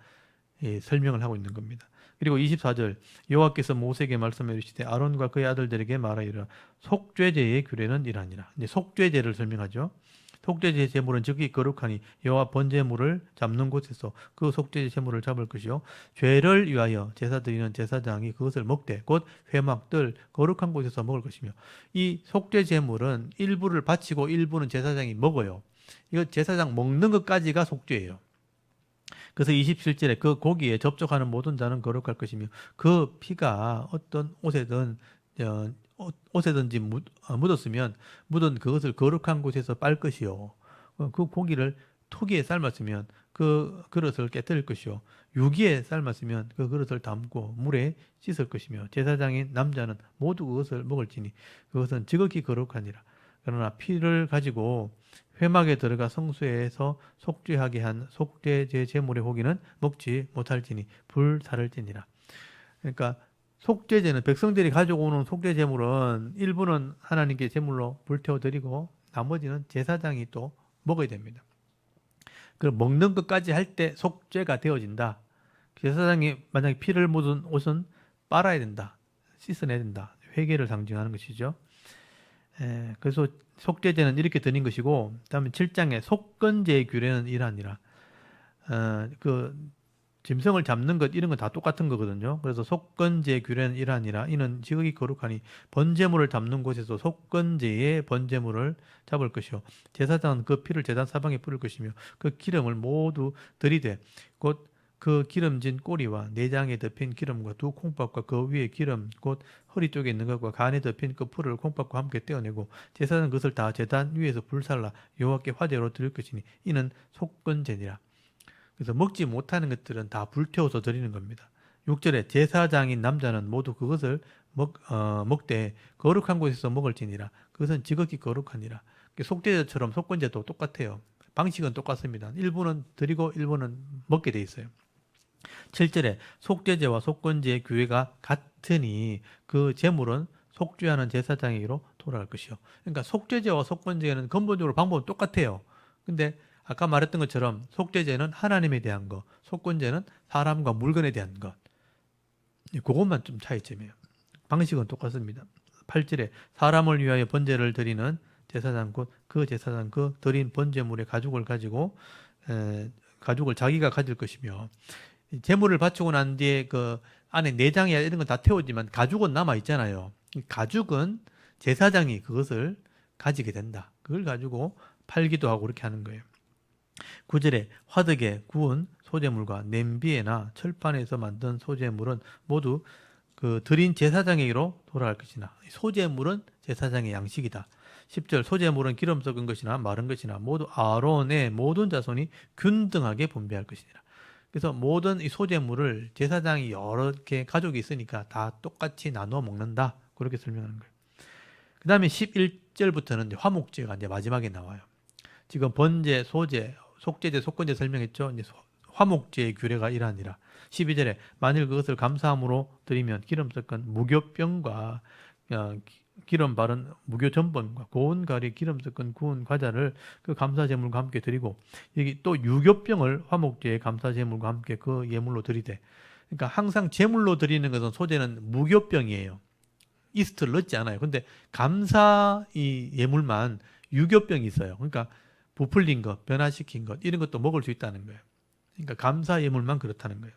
설명을 하고 있는 겁니다. 그리고 24절 여호와께서 모세에게 말씀해 주시되 아론과 그의 아들들에게 말하이라. 속죄제의 규례는 이라니라. 이제 속죄제를 설명하죠. 속죄제 제물은 즉이 거룩하니 여호와 번제물을 잡는 곳에서 그 속죄제 제물을 잡을 것이요 죄를 위하여 제사 드리는 제사장이 그것을 먹되 곧 회막들 거룩한 곳에서 먹을 것이며 이 속죄 제물은 일부를 바치고 일부는 제사장이 먹어요. 이거 제사장 먹는 것까지가 속죄예요. 그래서 27절에 그 고기에 접촉하는 모든 자는 거룩할 것이며 그 피가 어떤 옷에든지 묻었으면 묻은 그것을 거룩한 곳에서 빨 것이요. 그 고기를 토기에 삶았으면 그 그릇을 깨뜨릴 것이요. 유기에 삶았으면 그 그릇을 담고 물에 씻을 것이며 제사장인 남자는 모두 그것을 먹을지니 그것은 지극히 거룩하니라. 그러나 피를 가지고 회막에 들어가 성소에서 속죄하게 한 속죄제 제물의 고기는 먹지 못할지니 불사를지니라. 그러니까 속죄제는 백성들이 가지고 오는 속죄 제물은 일부는 하나님께 제물로 불태워 드리고 나머지는 제사장이 또 먹어야 됩니다. 그 먹는 것까지 할 때 속죄가 되어진다. 제사장이 만약에 피를 묻은 옷은 빨아야 된다. 씻어내야 된다. 회개를 상징하는 것이죠. 그래서 속죄제는 이렇게 드린 것이고, 다음에 7장에 속건제의 규례는 이러하니라. 그 짐승을 잡는 것 이런 건 다 똑같은 거거든요. 그래서 속건제 규례는 이러하니라. 이는 지극히 거룩하니 번제물을 잡는 곳에서 속건제의 번제물을 잡을 것이요 제사장은 그 피를 제단 사방에 뿌릴 것이며 그 기름을 모두 들이되 곧 그 기름진 꼬리와 내장에 덮인 기름과 두 콩밥과 그 위에 기름 곧 허리 쪽에 있는 것과 간에 덮인 그 풀을 콩밥과 함께 떼어내고 제사장은 그것을 다 제단 위에서 불살라 여호와께 화제로 드릴 것이니 이는 속건제니라. 그래서 먹지 못하는 것들은 다 불태워서 드리는 겁니다. 6절에 제사장인 남자는 모두 그것을 먹되 거룩한 곳에서 먹을지니라. 그것은 지극히 거룩하니라. 속죄제처럼 속건제도 똑같아요. 방식은 똑같습니다. 일부는 드리고 일부는 먹게 돼 있어요. 7절에 속죄제와 속건제의 규례가 같으니 그 제물은 속죄하는 제사장에게로 돌아갈 것이요. 그러니까 속죄제와 속건제는 근본적으로 방법은 똑같아요. 근데 아까 말했던 것처럼 속죄제는 하나님에 대한 것, 속건제는 사람과 물건에 대한 것. 그것만 좀 차이점이에요. 방식은 똑같습니다. 8절에 사람을 위하여 번제를 드리는 제사장 곧 그 제사장 그 드린 번제물의 가죽을 가지고 가죽을 자기가 가질 것이며 제물을 바치고 난 뒤에 그 안에 내장이야 이런 건 다 태우지만 가죽은 남아 있잖아요. 가죽은 제사장이 그것을 가지게 된다. 그걸 가지고 팔기도 하고 그렇게 하는 거예요. 9절에 화덕에 구운 소재물과 냄비에나 철판에서 만든 소재물은 모두 그 드린 제사장에게로 돌아갈 것이나 소재물은 제사장의 양식이다. 10절 소재물은 기름 섞은 것이나 마른 것이나 모두 아론의 모든 자손이 균등하게 분배할 것이니라. 그래서 모든 이 소재물을 제사장이 여러 개 가족이 있으니까 다 똑같이 나눠 먹는다. 그렇게 설명하는 거예요. 그 다음에 11절부터는 화목제가 이제 마지막에 나와요. 지금 번제, 소제, 속죄제, 속건제 설명했죠. 이제 화목제의 규례가 이러하니라. 12절에 만일 그것을 감사함으로 드리면 기름 섞은 무교병과 기름 바른 무교 전번과 고운 가리 기름 섞은 구운 과자를 그 감사 제물과 함께 드리고 여기 또 유교병을 화목제의 감사 제물과 함께 그 예물로 드리되 그러니까 항상 제물로 드리는 것은 소제는 무교병이에요. 이스트를 넣지 않아요. 근데 감사 이 예물만 유교병이 있어요. 그러니까 부풀린 것, 변화시킨 것 이런 것도 먹을 수 있다는 거예요. 그러니까 감사 예물만 그렇다는 거예요.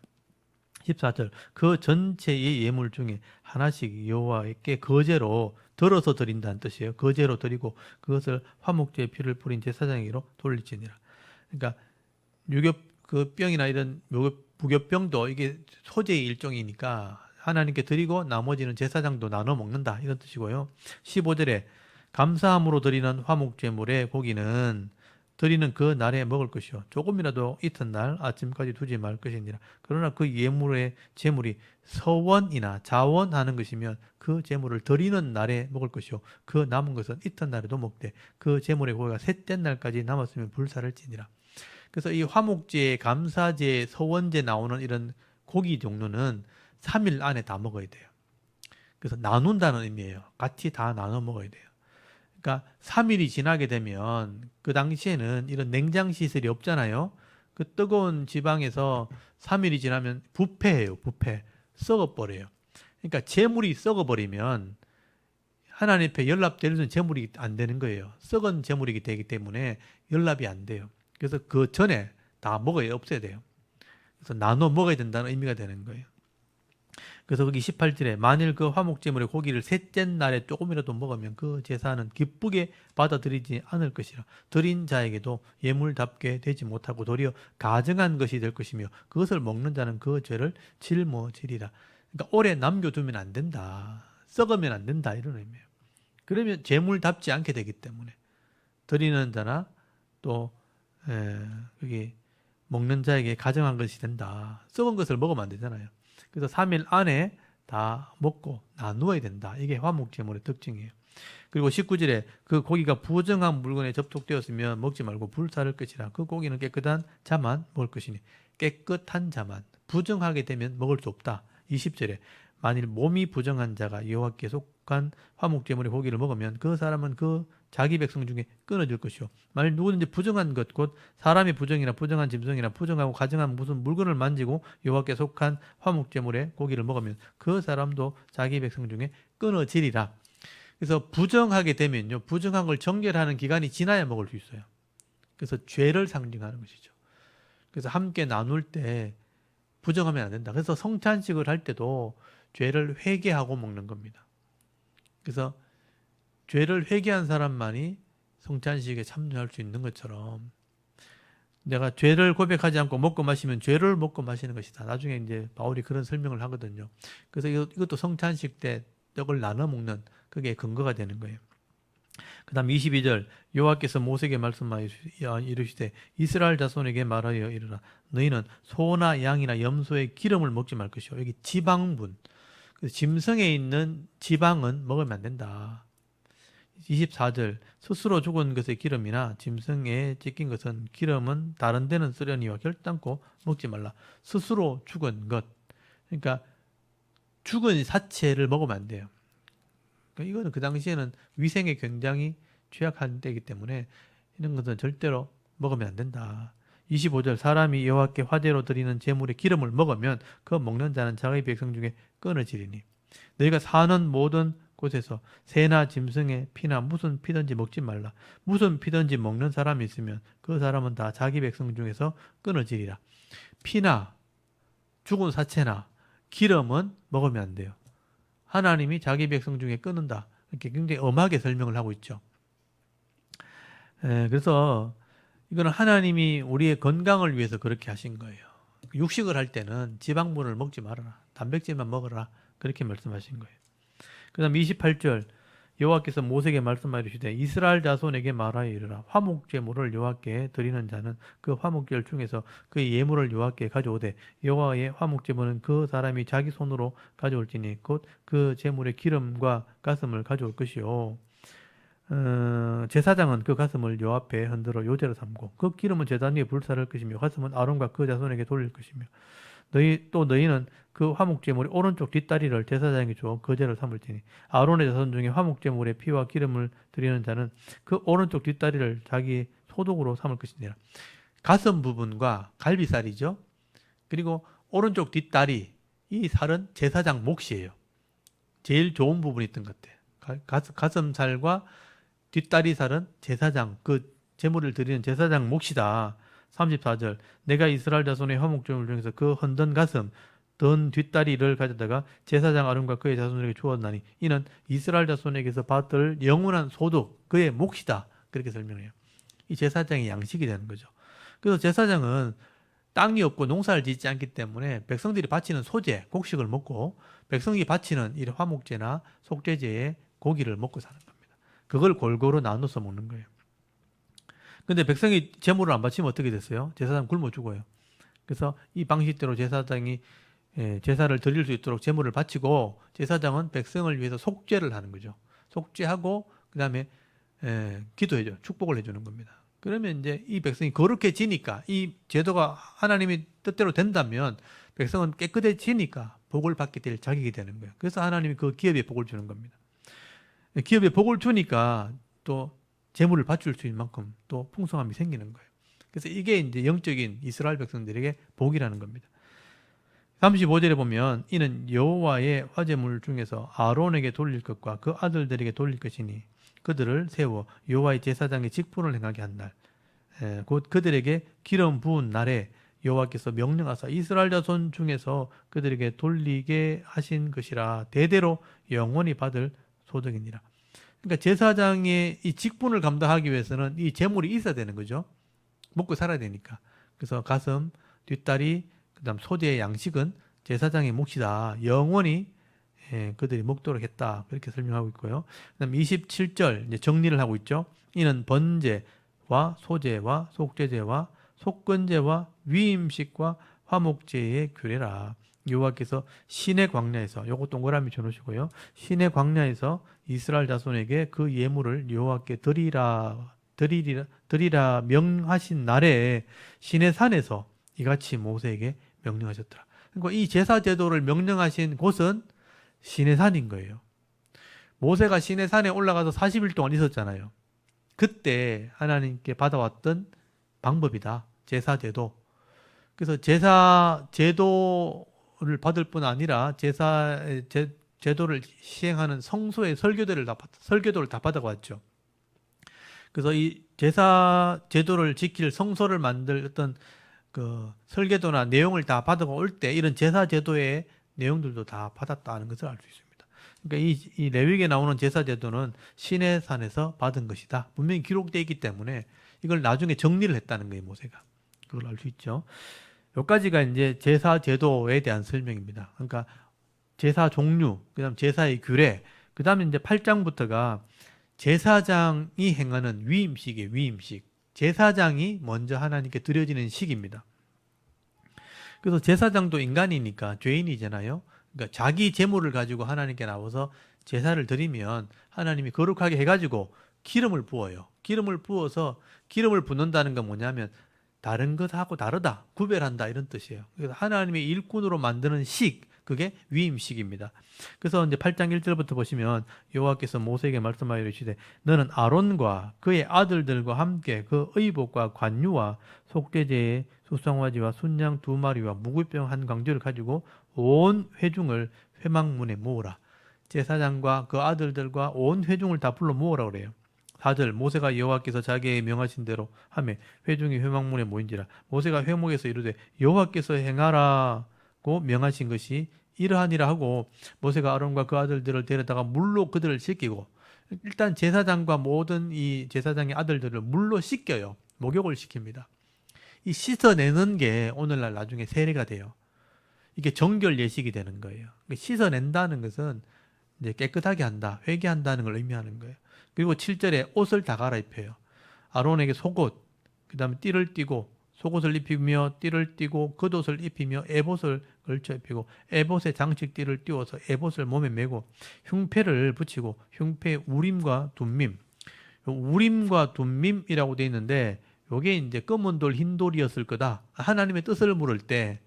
14절 그 전체의 예물 중에 하나씩 여호와께 거제로 덜어서 드린다는 뜻이에요. 거제로 드리고 그것을 화목제의 피를 뿌린 제사장에게로 돌릴지니라. 그러니까 유교 그 병이나 이런 무교병도 이게 소재의 일종이니까 하나님께 드리고 나머지는 제사장도 나눠 먹는다 이런 뜻이고요. 15절에 감사함으로 드리는 화목제물의 고기는 드리는 그 날에 먹을 것이요 조금이라도 이튿날 아침까지 두지 말 것이니라. 그러나 그 예물의 제물이 서원이나 자원하는 것이면 그 제물을 드리는 날에 먹을 것이요 그 남은 것은 이튿날에도 먹되 그 제물의 고기가 셋째 날까지 남았으면 불사를 지니라. 그래서 이 화목제, 감사제, 서원제 나오는 이런 고기 종류는 3일 안에 다 먹어야 돼요. 그래서 나눈다는 의미예요. 같이 다 나눠 먹어야 돼요. 그러니까 3일이 지나게 되면 그 당시에는 이런 냉장 시설이 없잖아요. 그 뜨거운 지방에서 3일이 지나면 부패해요. 부패. 썩어버려요. 그러니까 재물이 썩어버리면 하나님 앞에 연락되는 재물이 안 되는 거예요. 썩은 재물이기 되기 때문에 연락이 안 돼요. 그래서 그 전에 다 먹어야 없애야 돼요. 그래서 나눠 먹어야 된다는 의미가 되는 거예요. 그래서 거기 18절에 만일 그 화목제물의 고기를 셋째 날에 조금이라도 먹으면 그 제사는 기쁘게 받아들이지 않을 것이라. 드린 자에게도 예물답게 되지 못하고 도리어 가증한 것이 될 것이며 그것을 먹는 자는 그 죄를 짊어지리라. 그러니까 오래 남겨두면 안 된다. 썩으면 안 된다 이런 의미예요. 그러면 제물답지 않게 되기 때문에 드리는 자나 또 그게 먹는 자에게 가증한 것이 된다. 썩은 것을 먹으면 안 되잖아요. 그래서 3일 안에 다 먹고 나누어야 된다. 이게 화목제물의 특징이에요. 그리고 19절에 그 고기가 부정한 물건에 접촉되었으면 먹지 말고 불사를 것이라. 그 고기는 깨끗한 자만 먹을 것이니 깨끗한 자만 부정하게 되면 먹을 수 없다. 20절에 만일 몸이 부정한 자가 여호와께 속한 화목제물의 고기를 먹으면 그 사람은 그 자기 백성 중에 끊어질 것이요. 만일 누구든지 부정한 것, 곧 사람의 부정이나 부정한 짐승이나 부정하고 가증한 무슨 물건을 만지고 여호와께 속한 화목제물의 고기를 먹으면 그 사람도 자기 백성 중에 끊어지리라. 그래서 부정하게 되면요, 부정한 걸 정결하는 기간이 지나야 먹을 수 있어요. 그래서 죄를 상징하는 것이죠. 그래서 함께 나눌 때 부정하면 안 된다. 그래서 성찬식을 할 때도 죄를 회개하고 먹는 겁니다. 그래서 죄를 회개한 사람만이 성찬식에 참여할 수 있는 것처럼 내가 죄를 고백하지 않고 먹고 마시면 죄를 먹고 마시는 것이다. 나중에 이제 바울이 그런 설명을 하거든요. 그래서 이것도 성찬식 때 떡을 나눠 먹는 그게 근거가 되는 거예요. 그 다음 22절 여호와께서 모세에게 말씀하여 이르시되 이스라엘 자손에게 말하여 이르라 너희는 소나 양이나 염소의 기름을 먹지 말 것이요. 여기 지방분, 짐승에 있는 지방은 먹으면 안 된다. 24절 스스로 죽은 것의 기름이나 짐승에 찢긴 것은 기름은 다른 데는 쓰려니와 결단코 먹지 말라. 스스로 죽은 것, 그러니까 죽은 사체를 먹으면 안 돼요. 그러니까 이거는 그 당시에는 위생에 굉장히 취약한 때이기 때문에 이런 것은 절대로 먹으면 안 된다. 25절 사람이 여호와께 화제로 드리는 제물의 기름을 먹으면 그 먹는 자는 자기 백성 중에 끊어지리니 너희가 사는 모든 곳에서 새나 짐승의 피나 무슨 피든지 먹지 말라. 무슨 피든지 먹는 사람이 있으면 그 사람은 다 자기 백성 중에서 끊어지리라. 피나 죽은 사체나 기름은 먹으면 안 돼요. 하나님이 자기 백성 중에 끊는다. 이렇게 굉장히 엄하게 설명을 하고 있죠. 그래서 이거는 하나님이 우리의 건강을 위해서 그렇게 하신 거예요. 육식을 할 때는 지방분을 먹지 말아라. 단백질만 먹어라. 그렇게 말씀하신 거예요. 그 다음 28절 여호와께서 모세에게 말씀하시되 이스라엘 자손에게 말하여 이르라 화목 제물을 여호와께 드리는 자는 그 화목절 중에서 그 예물을 여호와께 가져오되 여호와의 화목 제물은 그 사람이 자기 손으로 가져올지니 곧 그 제물의 기름과 가슴을 가져올 것이요 제사장은 그 가슴을 여호와 앞에 흔들어 요제로 삼고 그 기름은 제단 위에 불사를 것이며 가슴은 아론과 그 자손에게 돌릴 것이며 너희는 그 화목제물의 오른쪽 뒷다리를 제사장에게 주어 거제를 삼을지니 아론의 자손 중에 화목제물의 피와 기름을 드리는 자는 그 오른쪽 뒷다리를 자기 소독으로 삼을 것이니라. 가슴 부분과 갈비살이죠. 그리고 오른쪽 뒷다리 이 살은 제사장 몫이에요. 제일 좋은 부분이 있던 것 같아요. 가슴살과 뒷다리 살은 제사장 그 제물을 드리는 제사장 몫이다. 34절 내가 이스라엘 자손의 화목제물 중에서 그 헌던 가슴 든 뒷다리를 가져다가 제사장 아론과 그의 자손에게 주었나니 이는 이스라엘 자손에게서 받을 영원한 소득 그의 몫이다. 그렇게 설명해요. 이 제사장의 양식이 되는 거죠. 그래서 제사장은 땅이 없고 농사를 짓지 않기 때문에 백성들이 바치는 소재, 곡식을 먹고 백성이 바치는 이 화목제나 속죄제의 고기를 먹고 사는 겁니다. 그걸 골고루 나눠서 먹는 거예요. 근데 백성이 제물을 안 바치면 어떻게 됐어요? 제사장 굶어 죽어요. 그래서 이 방식대로 제사장이 제사를 드릴 수 있도록 제물을 바치고 제사장은 백성을 위해서 속죄를 하는 거죠. 속죄하고 그 다음에 기도해줘, 축복을 해주는 겁니다. 그러면 이제 이 백성이 거룩해지니까 이 제도가 하나님의 뜻대로 된다면 백성은 깨끗해지니까 복을 받게 될 자격이 되는 거예요. 그래서 하나님이 그 기업에 복을 주는 겁니다. 기업에 복을 주니까 또 재물을 바칠 수 있는 만큼 또 풍성함이 생기는 거예요. 그래서 이게 이제 영적인 이스라엘 백성들에게 복이라는 겁니다. 35절에 보면 이는 여호와의 화제물 중에서 아론에게 돌릴 것과 그 아들들에게 돌릴 것이니 그들을 세워 여호와의 제사장의 직분을 행하게 한 날, 곧 그들에게 기름 부은 날에 여호와께서 명령하사 이스라엘 자손 중에서 그들에게 돌리게 하신 것이라 대대로 영원히 받을 소득이니라. 그러니까 제사장의 이 직분을 감당하기 위해서는 이 제물이 있어야 되는 거죠. 먹고 살아야 되니까. 그래서 가슴, 뒷다리, 그다음 소재의 양식은 제사장의 몫이다. 영원히 그들이 먹도록 했다. 그렇게 설명하고 있고요. 그다음 27절 이제 정리를 하고 있죠. 이는 번제와 소제와 속죄제와 속건제와 위임식과 화목제의 규례라. 여호와께서 시내 광야에서 요거 동그라미 쳐놓으시고요. 시내 광야에서 이스라엘 자손에게 그 예물을 여호와께 드리라 명하신 날에 시내 산에서 이같이 모세에게 명령하셨더라. 그러니까 이 제사 제도를 명령하신 곳은 시내산인 거예요. 모세가 시내산에 올라가서 40일 동안 있었잖아요. 그때 하나님께 받아왔던 방법이다. 제사 제도. 그래서 제사 제도를 받을 뿐 아니라 제도를 시행하는 성소의 설교도를 다 받아왔죠. 그래서 이 제사 제도를 지킬 성소를 만들 어떤 그 설계도나 내용을 다 받아올 때 이런 제사 제도의 내용들도 다 받았다는 것을 알 수 있습니다. 그러니까 이 레위기에 나오는 제사 제도는 시내 산에서 받은 것이다. 분명히 기록되어 있기 때문에 이걸 나중에 정리를 했다는 거예요, 모세가. 그걸 알 수 있죠. 여기까지가 이제 제사 제도에 대한 설명입니다. 그러니까 제사 종류, 그다음 제사의 규례, 그다음에 이제 8장부터가 제사장이 행하는 위임식이에요, 위임식. 제사장이 먼저 하나님께 드려지는 식입니다. 그래서 제사장도 인간이니까 죄인이잖아요. 그러니까 자기 재물을 가지고 하나님께 나와서 제사를 드리면 하나님이 거룩하게 해가지고 기름을 부어요. 기름을 부어서 기름을 붓는다는 건 뭐냐면 다른 것하고 다르다, 구별한다 이런 뜻이에요. 그래서 하나님의 일꾼으로 만드는 식, 그게 위임식입니다. 그래서 이제 8장 1절부터 보시면 여호와께서 모세에게 말씀하여 이르시되 너는 아론과 그의 아들들과 함께 그 의복과 관유와 속죄제의 수송아지와 순양 2마리와 무구병 1광주를 가지고 온 회중을 회막문에 모으라. 제사장과 그 아들들과 온 회중을 다 불러 모으라 그래요. 4절 모세가 여호와께서 자기의 명하신 대로 하매 회중이 회막문에 모인지라. 모세가 회목에서 이르되 여호와께서 행하라고 명하신 것이 이러하니라 하고 모세가 아론과 그 아들들을 데려다가 물로 그들을 씻기고, 일단 제사장과 모든 이 제사장의 아들들을 물로 씻겨요. 목욕을 시킵니다. 이 씻어내는 게 오늘날 나중에 세례가 돼요. 이게 정결 예식이 되는 거예요. 씻어낸다는 것은 이제 깨끗하게 한다, 회개한다는 걸 의미하는 거예요. 그리고 7절에 옷을 다 갈아입혀요. 아론에게 속옷, 그 다음에 띠를 띠고 속옷을 입히며 띠를 띠고 겉옷을 입히며 에봇을 걸쳐 입히고 에봇에 장식띠를 띄워서 에봇을 몸에 메고 흉패를 붙이고 흉패에 우림과 둠밈. 우림과 둠밈이라고 되어 있는데 요게 이제 검은 돌, 흰 돌이었을 거다. 하나님의 뜻을 물을 때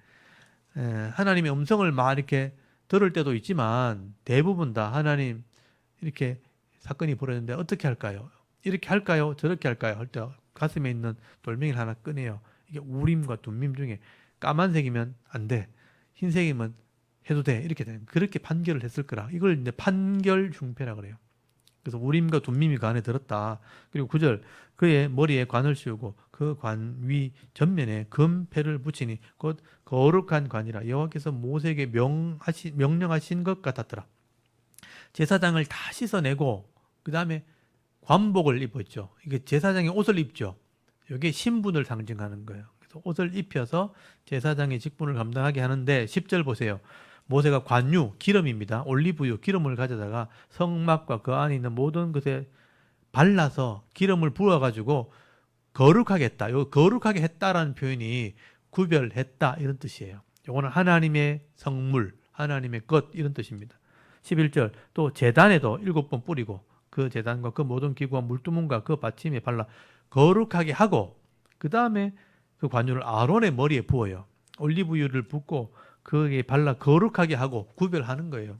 하나님의 음성을 막 이렇게 들을 때도 있지만 대부분 다 하나님 이렇게 사건이 벌어졌는데 어떻게 할까요? 이렇게 할까요? 저렇게 할까요? 할 때 가슴에 있는 돌멩이를 하나 꺼내요. 이게 우림과 둠밈 중에 까만색이면 안 돼. 흰색이면 해도 돼. 이렇게 되는. 그렇게 판결을 했을 거라. 이걸 이제 판결 흉패라 그래요. 그래서 우림과 둠밈이 그 안에 들었다. 그리고 9절 그의 머리에 관을 씌우고 그 관 위 전면에 금패를 붙이니 곧 거룩한 관이라 여호와께서 모세에게 명령하신 것 같았더라. 제사장을 다 씻어내고 그 다음에 관복을 입었죠. 이게 제사장이 옷을 입죠. 이게 신분을 상징하는 거예요. 그래서 옷을 입혀서 제사장의 직분을 감당하게 하는데 10절 보세요. 모세가 관유, 기름입니다. 올리브유, 기름을 가져다가 성막과 그 안에 있는 모든 것에 발라서 기름을 부어가지고 거룩하게 했다. 요 거룩하게 했다라는 표현이 구별했다 이런 뜻이에요. 요거는 하나님의 성물, 하나님의 것 이런 뜻입니다. 11절 또 제단에도 7번 뿌리고 그 제단과 그 모든 기구와 물두문과 그 받침에 발라 거룩하게 하고 그 다음에 그 관유를 아론의 머리에 부어요. 올리브유를 붓고 그에 발라 거룩하게 하고 구별하는 거예요.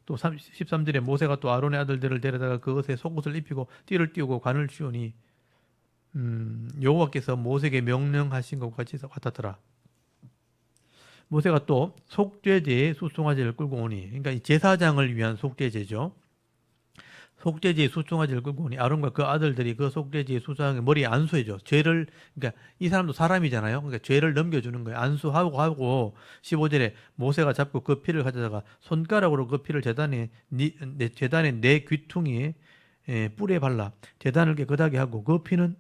또 13절에 모세가 또 아론의 아들들을 데려다가 그것에 속옷을 입히고 띠를 띄우고 관을 씌우니 여호와께서 모세에게 명령하신 것 같았더라. 모세가 또 속죄제의 수송아지를 끌고 오니, 그러니까 이 제사장을 위한 속죄제죠. 속죄제의 수송아지를 끌고 오니 아론과 그 아들들이 그 속죄제의 수송아지 머리에 안수해줘. 죄를, 그러니까 이 사람도 사람이잖아요. 그러니까 죄를 넘겨주는 거예요. 안수하고 15절에 모세가 잡고 그 피를 가져다가 손가락으로 그 피를 제단의 네 귀퉁이에 뿔에 발라 제단을 깨끗하게 하고 그 피는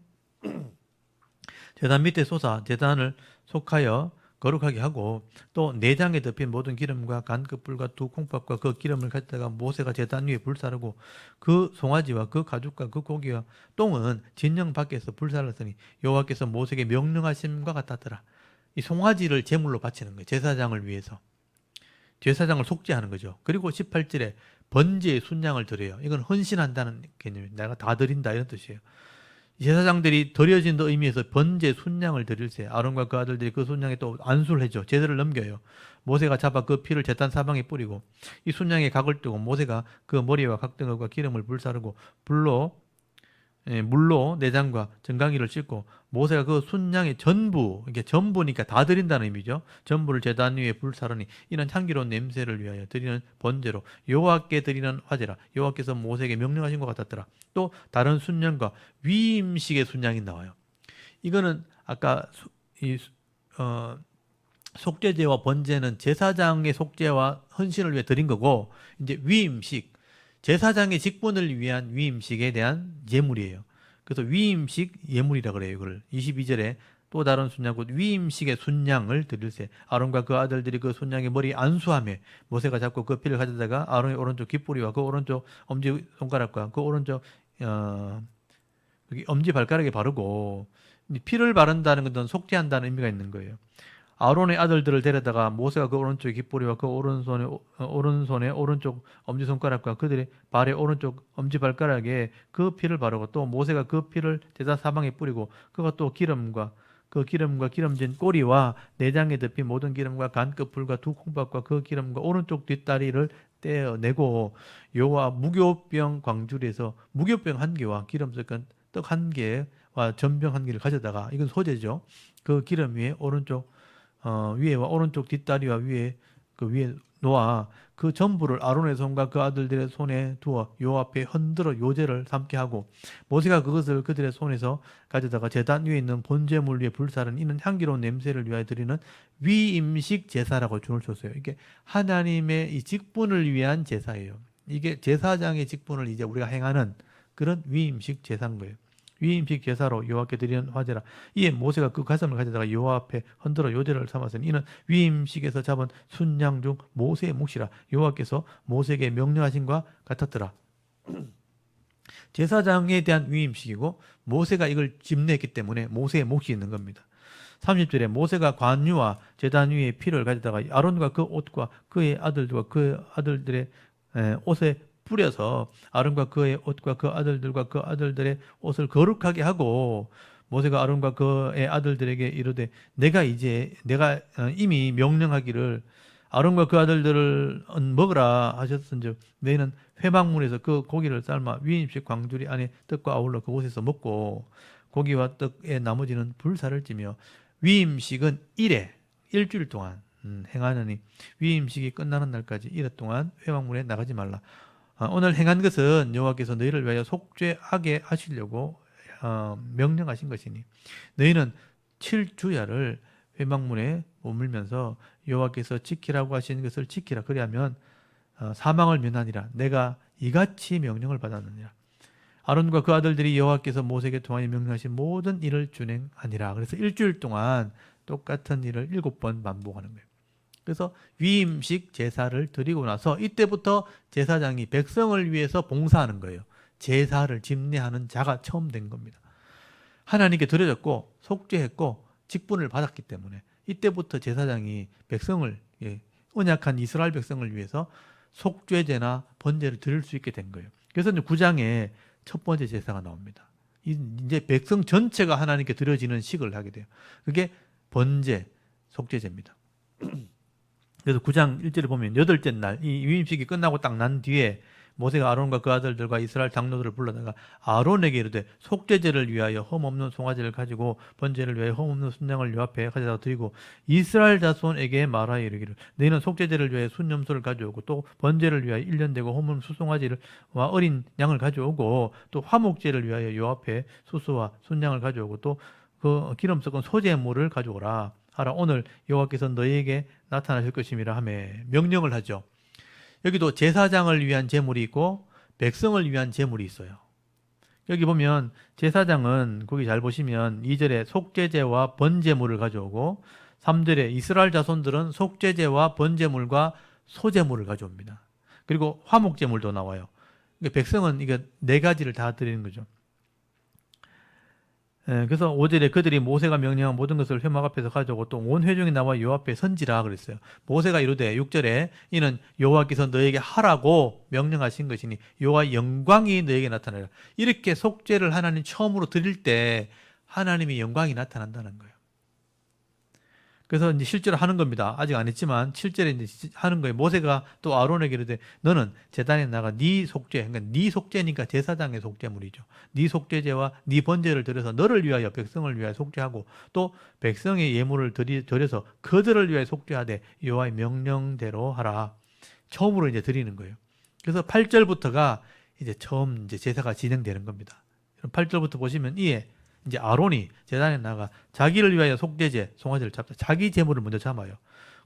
제단 밑에 솟아 제단을 속하여 거룩하게 하고 또 내장에 덮인 모든 기름과 간끝불과 두 콩팥과 그 기름을 가져다가 모세가 제단 위에 불사르고 그 송아지와 그 가죽과 그 고기와 똥은 진영 밖에서 불살랐으니 여호와께서 모세에게 명령하심과 같았더라. 이 송아지를 제물로 바치는 거예요. 제사장을 위해서. 제사장을 속죄하는 거죠. 그리고 18절에 번제의 순양을 드려요. 이건 헌신한다는 개념이에요. 내가 다 드린다 이런 뜻이에요. 제사장들이 드려진 의미에서 번제 순양을 드릴세. 아론과 그 아들들이 그 순양에 또 안수를 해줘. 제대를 넘겨요. 모세가 잡아 그 피를 제단 사방에 뿌리고 이 순양에 각을 뜨고 모세가 그 머리와 각등과 기름을 불사르고 물로 내장과 정강이를 씻고 모세가 그 순양의 전부, 이게 전부니까 다 드린다는 의미죠. 전부를 제단 위에 불사르니 이는 향기로운 냄새를 위하여 드리는 번제로 여호와께 드리는 화제라. 여호와께서 모세에게 명령하신 것 같았더라. 또 다른 순양과 위임식의 순양이 나와요. 이거는 아까 이 속죄제와 번제는 제사장의 속죄와 헌신을 위해 드린 거고, 이제 위임식, 제사장의 직분을 위한 위임식에 대한 예물이에요. 그래서 위임식 예물이라 그래요. 이걸 22절에 또 다른 순양 곧 위임식의 순양을 드릴세. 아론과 그 아들들이 그 순양의 머리 안수하며 모세가 잡고 그 피를 가져다가 아론의 오른쪽 깃뿌리와 그 오른쪽 엄지 손가락과 그 오른쪽 여기 엄지 발가락에 바르고, 피를 바른다는 것은 속죄한다는 의미가 있는 거예요. 아론의 아들들을 데려다가 모세가 그 오른쪽 깃뿌리와 그 오른손에 오른쪽 엄지손가락과 그들의 발의 오른쪽 엄지발가락에 그 피를 바르고, 또 모세가 그 피를 제사 사방에 뿌리고, 그가 또 기름과 기름진 꼬리와 내장에 덮인 모든 기름과 간끝풀과 두 콩밥과 그 기름과 오른쪽 뒷다리를 떼어내고, 여호와 무교병 광주리에서 무교병 한 개와 기름 섞은 떡 한 개와 전병 한 개를 가져다가, 이건 소재죠. 그 기름 위에 오른쪽 위에와 오른쪽 뒷다리와 위에 놓아 그 전부를 아론의 손과 그 아들들의 손에 두어 여호와 앞에 흔들어 요제를 삼게 하고, 모세가 그것을 그들의 손에서 가져다가 제단 위에 있는 번제물 위에 불사른 이는 향기로운 냄새를 위하여 드리는 위임식 제사라고 줄을 줬어요. 이게 하나님의 이 직분을 위한 제사예요. 이게 제사장의 직분을 이제 우리가 행하는 그런 위임식 제사인 거예요. 위임식 제사로 여호와께 드리는 화제라. 이에 모세가 그 가슴을 가져다가 여호와 앞에 흔들어 요제를 삼았으니 이는 위임식에서 잡은 순양 중 모세의 몫이라. 여호와께서 모세에게 명령하신과 같았더라. 제사장에 대한 위임식이고, 모세가 이걸 집례했기 때문에 모세의 몫이 있는 겁니다. 30절에 모세가 관유와 제단 위에 피를 가져다가 아론과 그 옷과 그의 아들들과 그 아들들의 옷에 뿌려서 아론과 그의 옷과 그 아들들과 그 아들들의 옷을 거룩하게 하고, 모세가 아론과 그의 아들들에게 이르되 내가 이미 명령하기를 아론과 그 아들들을 먹으라 하셨은즉 너희는 회막문에서 그 고기를 삶아 위임식 광주리 안에 떡과 아울러 그곳에서 먹고, 고기와 떡의 나머지는 불사를 찌며, 위임식은 일주일 동안 행하느니 위임식이 끝나는 날까지 이래 동안 회막문에 나가지 말라. 오늘 행한 것은 여호와께서 너희를 위하여 속죄하게 하시려고 명령하신 것이니, 너희는 7주야를 회막문에 머물면서 여호와께서 지키라고 하신 것을 지키라. 그리하면 사망을 면하니라. 내가 이같이 명령을 받았느니라. 아론과 그 아들들이 여호와께서 모세에게 통하여 명령하신 모든 일을 준행하니라. 그래서 일주일 동안 똑같은 일을 7번 반복하는 거예요. 그래서 위임식 제사를 드리고 나서 이때부터 제사장이 백성을 위해서 봉사하는 거예요. 제사를 집례하는 자가 처음 된 겁니다. 하나님께 드려졌고 속죄했고 직분을 받았기 때문에 이때부터 제사장이 백성을, 언약한 이스라엘 백성을 위해서 속죄제나 번제를 드릴 수 있게 된 거예요. 그래서 이제 9장에 첫 번째 제사가 나옵니다. 이제 백성 전체가 하나님께 드려지는 식을 하게 돼요. 그게 번제, 속죄제입니다. 그래서 9장 1절에 보면 8째 날, 이 위임식이 끝나고 딱 난 뒤에 모세가 아론과 그 아들들과 이스라엘 장로들을 불러다가 아론에게 이르되 속죄제를 위하여 흠없는 송아지를 가지고 번제를 위하여 흠없는 순양을 요 앞에 가져다 드리고, 이스라엘 자손에게 말하여 이르기를 너희는 속죄제를 위하여 순염소를 가져오고, 또 번제를 위하여 1년 되고 흠없는 수송아지와 어린 양을 가져오고, 또 화목제를 위하여 요 앞에 수수와 순양을 가져오고, 또 그 기름 섞은 소제물을 가져오라 하라. 오늘 여호와께서 너희에게 나타나실 것임이라 하며 명령을 하죠. 여기도 제사장을 위한 제물이 있고 백성을 위한 제물이 있어요. 여기 보면 제사장은, 거기 잘 보시면 2절에 속죄제와 번제물을 가져오고, 3절에 이스라엘 자손들은 속죄제와 번제물과 소제물을 가져옵니다. 그리고 화목제물도 나와요. 그러니까 백성은 이게 4가지를 다 드리는 거죠. 그래서 5절에 그들이 모세가 명령한 모든 것을 회막 앞에서 가져오고, 또 온 회중이 나와 여호와 앞에 선지라 그랬어요. 모세가 이르되 6절에 이는 여호와께서 너에게 하라고 명령하신 것이니 여호와의 영광이 너에게 나타나라. 이렇게 속죄를 하나님 처음으로 드릴 때 하나님의 영광이 나타난다는 거예요. 그래서 이제 실제로 하는 겁니다. 아직 안 했지만 7절에 이제 하는 거예요. 모세가 또 아론에게 이르되 너는 제단에 나가 네 속죄, 그러니까 네 속죄니까 제사장의 속죄물이죠. 네 속죄제와 네 번제를 드려서 너를 위하여 백성을 위하여 속죄하고, 또 백성의 예물을 드려서 그들을 위하여 속죄하되 여호와의 명령대로 하라. 처음으로 이제 드리는 거예요. 그래서 8절부터가 이제 처음 이제 제사가 진행되는 겁니다. 8절부터 보시면 이에 이제 아론이 제단에 나가 자기를 위하여 속죄제 송아지를 잡다. 자기 제물을 먼저 잡아요.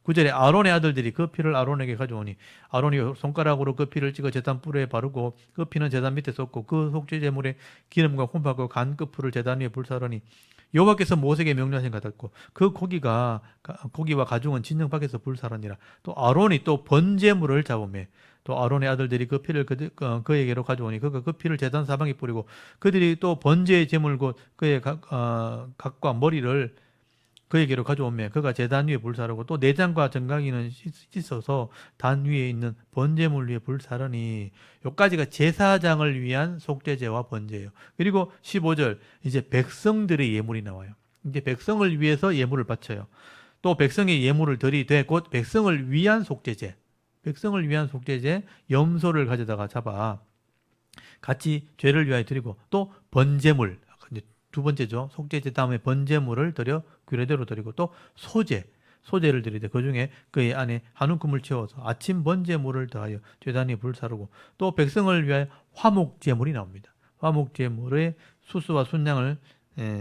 9절에 아론의 아들들이 그 피를 아론에게 가져오니 아론이 손가락으로 그 피를 찍어 제단 뿔에 바르고 그 피는 제단 밑에 쏟고 그 속죄제물에 기름과 혼밥과 간 그 풀을 제단 위에 불사르니 여호와께서 모세에게 명령하신 것 같았고 그 고기와 가죽은 진영 밖에서 불사르니라. 또 아론이 또 번제물을 잡으매 또 아론의 아들들이 그 피를 그에게로 가져오니 그가 그 피를 제단 사방에 뿌리고 그들이 또 번제의 제물 곧 그의 각과 머리를 그에게로 가져오매 그가 제단 위에 불사르고 또 내장과 정강이는 씻어서 단 위에 있는 번제물 위에 불사르니 요까지가 제사장을 위한 속죄제와 번제예요. 그리고 15절 이제 백성들의 예물이 나와요. 이제 백성을 위해서 예물을 바쳐요. 또 백성의 예물을 드리되 곧 백성을 위한 속죄제, 백성을 위한 속죄제 염소를 가져다가 잡아 같이 죄를 위하여 드리고 또 번제물 두 번째죠. 속죄제 다음에 번제물을 드려 규례대로 드리고 또 소제를 드리되 그중에 그의 안에 한 움큼을 채워서 아침 번제물을 더하여 제단에 불사르고 또 백성을 위하여 화목제물이 나옵니다. 화목제물의 수수와 순양을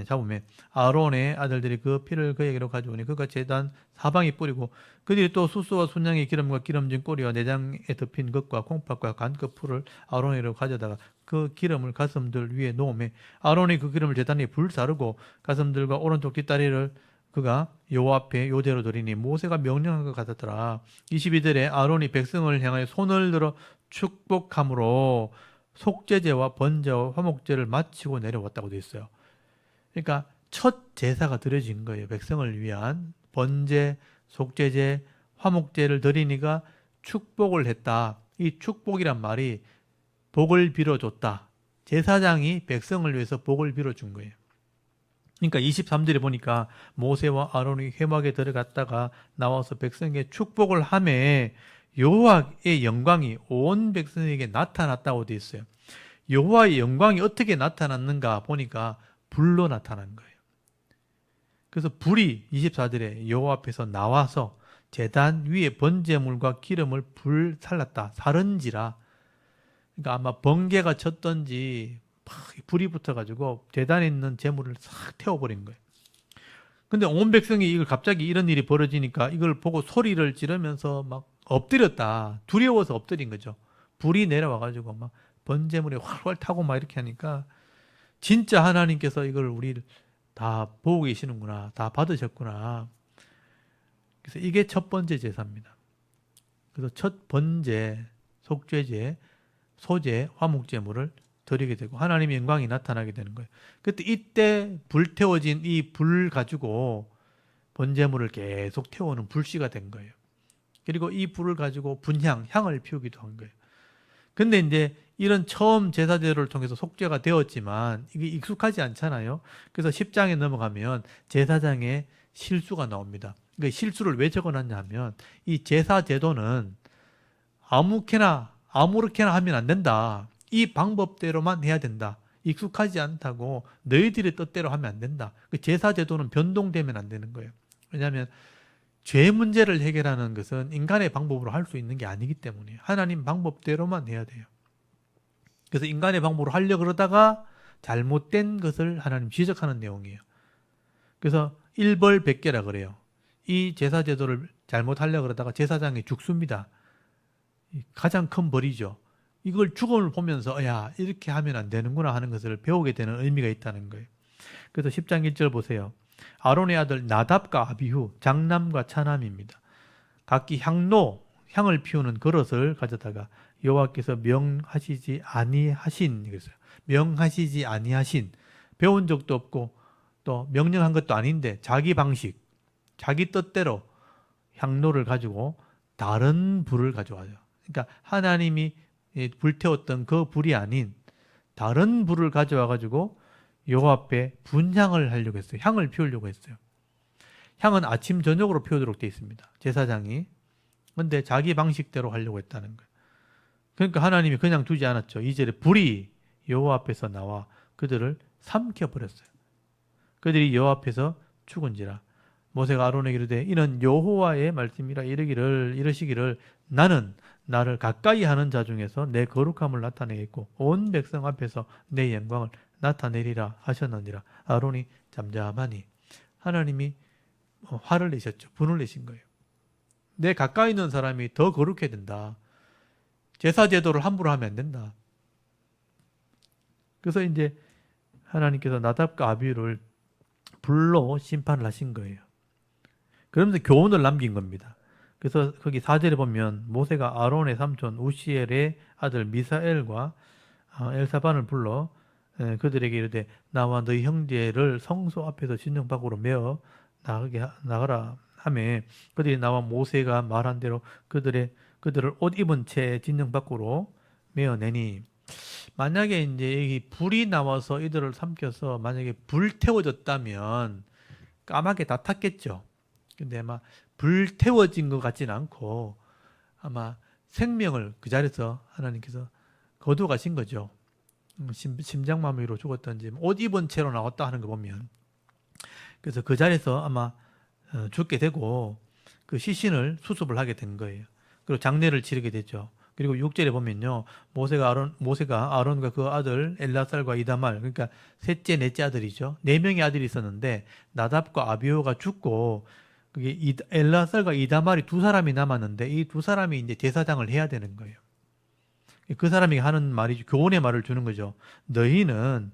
잡으면 아론의 아들들이 그 피를 그에게로 가져오니 그가 제단 사방에 뿌리고 그들이 또 수수와 순양의 기름과 기름진 꼬리와 내장에 덮인 것과 콩팥과 간 그 풀을 아론에게로 가져다가 그 기름을 가슴들 위에 놓으매 아론이 그 기름을 제단에 불사르고 가슴들과 오른쪽 뒷다리를 그가 여호와 앞에 요제로 드리니 모세가 명령한 것 같았더라. 22절에 아론이 백성을 향하여 손을 들어 축복함으로 속죄제와 번제와 화목제를 마치고 내려왔다고 되어 있어요. 그러니까 첫 제사가 드려진 거예요. 백성을 위한 번제, 속죄제, 화목제를 드리니까 축복을 했다. 이 축복이란 말이 복을 빌어줬다. 제사장이 백성을 위해서 복을 빌어준 거예요. 그러니까 23절에 보니까 모세와 아론이 회막에 들어갔다가 나와서 백성에게 축복을 하매 여호와의 영광이 온 백성에게 나타났다고 되어 있어요. 여호와의 영광이 어떻게 나타났는가 보니까 불로 나타난 거예요. 그래서 불이 24절에 여호와 앞에서 나와서 제단 위에 번제물과 기름을 불살랐다. 살은지라. 그러니까 아마 번개가 쳤던지 불이 붙어가지고 제단에 있는 제물을 싹 태워버린 거예요. 근데 온 백성이 이걸 갑자기 이런 일이 벌어지니까 이걸 보고 소리를 지르면서 막 엎드렸다. 두려워서 엎드린 거죠. 불이 내려와가지고 막 번제물에 활활 타고 막 이렇게 하니까 진짜 하나님께서 이걸 우리를 다 보고 계시는구나. 다 받으셨구나. 그래서 이게 첫 번째 제사입니다. 그래서 첫 번제, 속죄제, 소제, 화목제물을 드리게 되고 하나님의 영광이 나타나게 되는 거예요. 그때 이때 불태워진 이 불 가지고 번제물을 계속 태우는 불씨가 된 거예요. 그리고 이 불을 가지고 향을 피우기도 한 거예요. 근데 이제 이런 처음 제사제도를 통해서 속죄가 되었지만 이게 익숙하지 않잖아요. 그래서 10장에 넘어가면 제사장의 실수가 나옵니다. 그 실수를 왜 적어놨냐 하면 이 제사제도는 아무렇게나 하면 안 된다. 이 방법대로만 해야 된다. 익숙하지 않다고 너희들의 뜻대로 하면 안 된다. 그 제사제도는 변동되면 안 되는 거예요. 왜냐하면 죄 문제를 해결하는 것은 인간의 방법으로 할 수 있는 게 아니기 때문에 하나님 방법대로만 해야 돼요. 그래서 인간의 방법으로 하려고 그러다가 잘못된 것을 하나님 지적하는 내용이에요. 그래서 일벌백계라 그래요. 이 제사제도를 잘못하려고 그러다가 제사장이 죽습니다. 가장 큰 벌이죠. 이걸 죽음을 보면서 야 이렇게 하면 안 되는구나 하는 것을 배우게 되는 의미가 있다는 거예요. 그래서 10장 1절 보세요. 아론의 아들 나답과 아비후 장남과 차남입니다. 각기 향을 피우는 그릇을 가져다가 여호와께서 명하시지 아니하신 그랬어요. 명하시지 아니하신 배운 적도 없고 또 명령한 것도 아닌데 자기 방식, 자기 뜻대로 향로를 가지고 다른 불을 가져와요. 그러니까 하나님이 불태웠던 그 불이 아닌 다른 불을 가져와 가지고 여호와 앞에 분향을 하려고 했어요. 향을 피우려고 했어요. 향은 아침 저녁으로 피우도록 되어 있습니다. 제사장이. 근데 자기 방식대로 하려고 했다는 거예요. 그러니까 하나님이 그냥 두지 않았죠. 2절에 불이 여호와 앞에서 나와 그들을 삼켜버렸어요. 그들이 여호와 앞에서 죽은지라. 모세가 아론에게 이르되 이는 여호와의 말씀이라 이르시기를 나는 나를 가까이 하는 자 중에서 내 거룩함을 나타내겠고 온 백성 앞에서 내 영광을 나타내리라 하셨느니라. 아론이 잠잠하니 하나님이 화를 내셨죠. 분을 내신 거예요. 내 가까이 있는 사람이 더 거룩해야 된다. 제사 제도를 함부로 하면 안 된다. 그래서 이제 하나님께서 나답과 아비후를 불로 심판을 하신 거예요. 그러면서 교훈을 남긴 겁니다. 그래서 거기 4절에 보면 모세가 아론의 삼촌 우시엘의 아들 미사엘과 엘사반을 불러 그들에게 이르되 나와 너희 형제를 성소 앞에서 진영 밖으로 메어 나가라 하매 그들이 나와 모세가 말한 대로 그들을 옷 입은 채 진영 밖으로 메어내니 만약에 이제 여기 불이 나와서 이들을 삼켜서 만약에 불태워졌다면 까맣게 다 탔겠죠. 근데 아마 불태워진 것 같지는 않고 아마 생명을 그 자리에서 하나님께서 거두어 가신 거죠. 심장마비로 죽었던지 옷 입은 채로 나왔다 하는 거 보면 그래서 그 자리에서 아마 죽게 되고 그 시신을 수습을 하게 된 거예요. 그리고 장례를 치르게 되죠. 그리고 6절에 보면요. 모세가 아론과 그 아들 엘라살과 이다말 그러니까 셋째 넷째 아들이죠. 네 명의 아들이 있었는데 나답과 아비후가 죽고 그게 엘라살과 이다말이 두 사람이 남았는데 이 두 사람이 이제 제사장을 해야 되는 거예요. 그 사람이 하는 말이죠. 교훈의 말을 주는 거죠. 너희는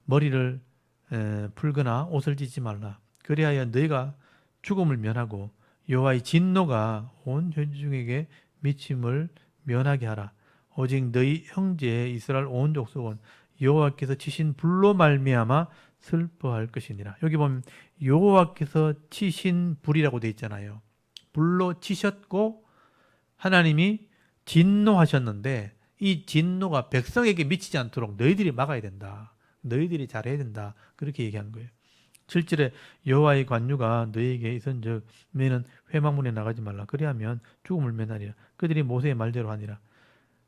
머리를 풀거나 옷을 찢지 말라. 그리하여 너희가 죽음을 면하고 여호와의 진노가 온 회중에게 미침을 면하게 하라. 오직 너희 형제 이스라엘 온 족속은 여호와께서 치신 불로 말미암아 슬퍼할 것이니라. 여기 보면 여호와께서 치신 불이라고 되어 있잖아요. 불로 치셨고 하나님이 진노하셨는데 이 진노가 백성에게 미치지 않도록 너희들이 막아야 된다. 너희들이 잘해야 된다. 그렇게 얘기하는 거예요. 7절에 여호와의 관유가 너희에게 있은즉 너희는 회막문에 나가지 말라. 그리하면 죽음을 면하리라. 그들이 모세의 말대로 하니라.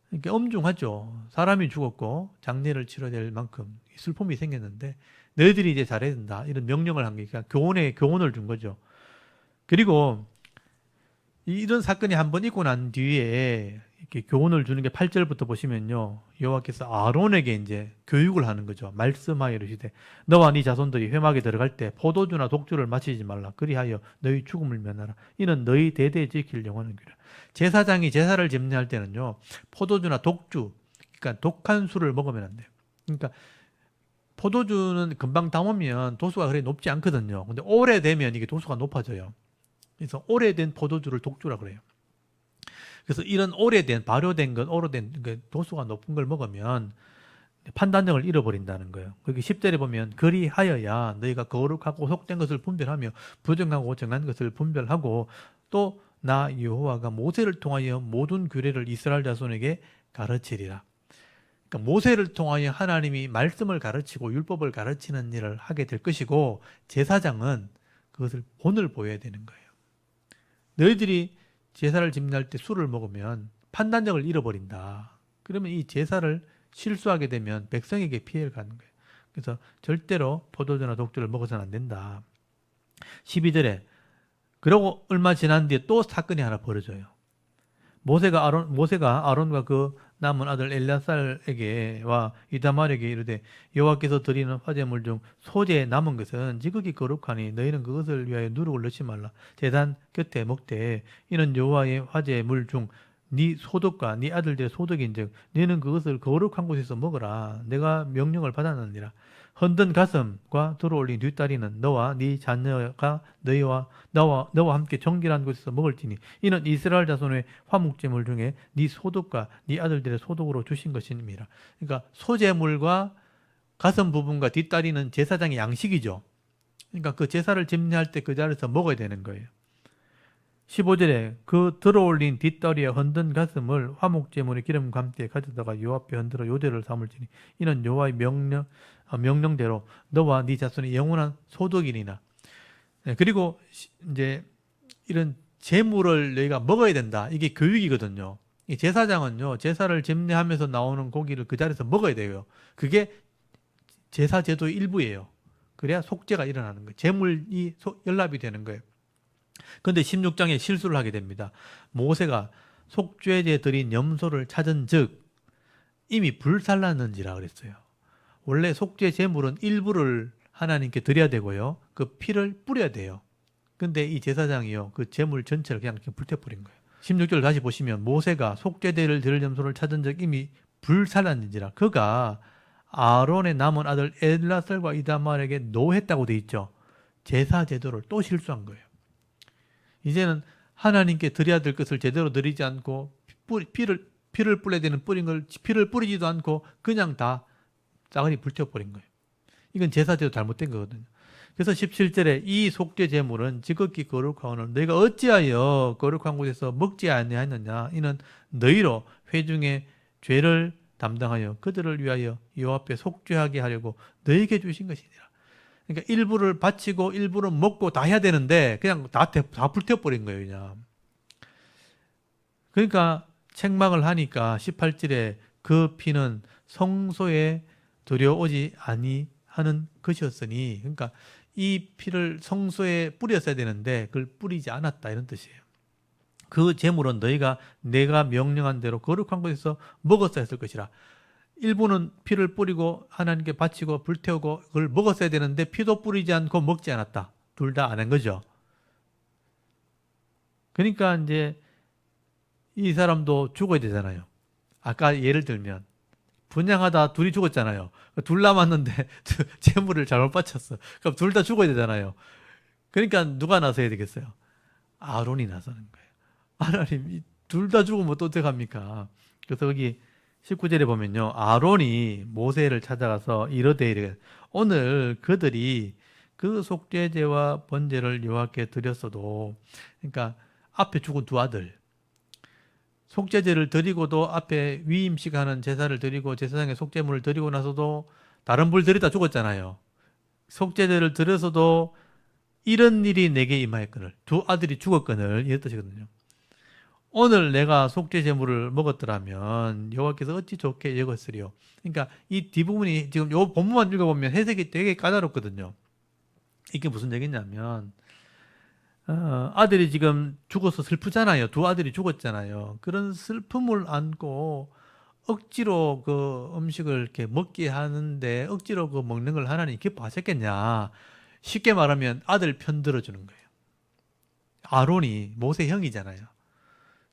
그러니까 엄중하죠. 사람이 죽었고 장례를 치러야 될 만큼 슬픔이 생겼는데 너희들이 이제 잘해야 된다. 이런 명령을 한 거니까 교훈을 준 거죠. 그리고 이런 사건이 한번 있고 난 뒤에 이렇게 교훈을 주는 게 8절부터 보시면요. 여호와께서 아론에게 이제 교육을 하는 거죠. 말씀하여 이르시되 너와 네 자손들이 회막에 들어갈 때 포도주나 독주를 마시지 말라. 그리하여 너희 죽음을 면하라. 이는 너희 대대에 지킬 영원한 규례라. 제사장이 제사를 집례할 때는요. 포도주나 독주, 그러니까 독한 술을 먹으면 안 돼요. 그러니까 포도주는 금방 담으면 도수가 그렇게 높지 않거든요. 근데 오래되면 이게 도수가 높아져요. 그래서 오래된 포도주를 독주라 그래요. 그래서 이런 오래된 발효된 것, 오래된 도수가 높은 걸 먹으면 판단력을 잃어버린다는 거예요. 거기 10절에 보면 그리하여야 너희가 거룩하고 속된 것을 분별하며 부정하고 정한 것을 분별하고 또 나 여호와가 모세를 통하여 모든 규례를 이스라엘 자손에게 가르치리라. 그러니까 모세를 통하여 하나님이 말씀을 가르치고 율법을 가르치는 일을 하게 될 것이고 제사장은 그것을 본을 보여야 되는 거예요. 너희들이 제사를 집례할 때 술을 먹으면 판단력을 잃어버린다. 그러면 이 제사를 실수하게 되면 백성에게 피해를 가는 거예요. 그래서 절대로 포도주나 독주를 먹어서는 안 된다. 12절에 그러고 얼마 지난 뒤에 또 사건이 하나 벌어져요. 모세가 아론과 그 남은 아들 엘야살에게와 이다말에게 이르되 여호와께서 드리는 화제물 중 소재에 남은 것은 지극히 거룩하니 너희는 그것을 위하여 누룩을 넣지 말라. 제단 곁에 먹되 이는 여호와의 화제물 중 네 소득과 네 아들들의 소득인즉 너희는 그것을 거룩한 곳에서 먹으라. 내가 명령을 받았느니라. 헌든 가슴과 들어올린 뒷다리는 너와 네 자녀가 너와 함께 정결한 곳에서 먹을지니 이는 이스라엘 자손의 화목제물 중에 네 소득과 네 아들들의 소득으로 주신 것입니다. 그러니까 소제물과 가슴 부분과 뒷다리는 제사장의 양식이죠. 그러니까 그 제사를 집례할 때 그 자리에서 먹어야 되는 거예요. 15절에 그 들어올린 뒷다리에 헌든 가슴을 화목제물의 기름과 함께 가져다가 요 앞에 흔들어 요제를 삼을지니 이는 여호와의 명령대로 너와 네 자손의 영원한 소득이니라. 그리고 이제 이런 제물을 너희가 먹어야 된다. 이게 교육이거든요. 이 제사장은요 제사를 집례하면서 나오는 고기를 그 자리에서 먹어야 돼요. 그게 제사 제도의 일부예요. 그래야 속죄가 일어나는 거예요. 제물이 연락이 되는 거예요. 그런데 16장에 실수를 하게 됩니다. 모세가 속죄제 드린 염소를 찾은 즉 이미 불살랐는지라 그랬어요. 원래 속죄 제물은 일부를 하나님께 드려야 되고요. 그 피를 뿌려야 돼요. 근데 이 제사장이요, 그 제물 전체를 그냥 불태버린 거예요. 16절 다시 보시면 모세가 속죄제를 드릴 염소를 찾은 적 이미 불살랐는지라 그가 아론의 남은 아들 엘라살과 이다말에게 노했다고 돼 있죠. 제사 제도를 또 실수한 거예요. 이제는 하나님께 드려야 될 것을 제대로 드리지 않고 피를 뿌려야 되는 뿌린 걸 피를 뿌리지도 않고 그냥 다 싸그리 불태워버린 거예요. 이건 제사제도 잘못된 거거든요. 그래서 17절에 이 속죄 제물은 지극히 거룩하오늘 너희가 어찌하여 거룩한 곳에서 먹지 아니하였느냐 이는 너희로 회중의 죄를 담당하여 그들을 위하여 여호와 앞에 속죄하게 하려고 너희에게 주신 것이니라. 그러니까 일부를 바치고 일부를 먹고 다 해야 되는데 그냥 다 불태워버린 거예요. 그냥. 그러니까 책망을 하니까 18절에 그 피는 성소에 들여오지 아니하는 것이었으니 그러니까 이 피를 성소에 뿌렸어야 되는데 그걸 뿌리지 않았다 이런 뜻이에요. 그 제물은 너희가 내가 명령한 대로 거룩한 곳에서 먹었어야 했을 것이라. 일부는 피를 뿌리고 하나님께 바치고 불태우고 그걸 먹었어야 되는데 피도 뿌리지 않고 먹지 않았다. 둘 다 안 한 거죠. 그러니까 이제 이 사람도 죽어야 되잖아요. 아까 예를 들면 분양하다 둘이 죽었잖아요. 둘 남았는데 재물을 잘못 바쳤어. 그럼 둘 다 죽어야 되잖아요. 그러니까 누가 나서야 되겠어요? 아론이 나서는 거예요. 하나님 둘 다 죽으면 또 어떡합니까? 그래서 여기 19절에 보면요. 아론이 모세를 찾아가서 이르되 오늘 그들이 그 속죄제와 번제를 여호와께 드렸어도 그러니까 앞에 죽은 두 아들 속죄제를 드리고도 앞에 위임식하는 제사를 드리고 제사장의 속죄물을 드리고 나서도 다른 불 드리다 죽었잖아요. 속죄제를 드려서도 이런 일이 내게 임하였거늘 두 아들이 죽었거늘 이런 뜻이거든요. 오늘 내가 속죄제물을 먹었더라면 여호와께서 어찌 좋게 여겼으리요. 그러니까 이 뒷부분이 지금 요 본문만 읽어보면 해석이 되게 까다롭거든요. 이게 무슨 얘기냐면 아들이 지금 죽어서 슬프잖아요. 두 아들이 죽었잖아요. 그런 슬픔을 안고 억지로 그 음식을 이렇게 먹게 하는데 억지로 그 먹는 걸 하나님 기뻐하셨겠냐. 쉽게 말하면 아들 편 들어주는 거예요. 아론이 모세 형이잖아요.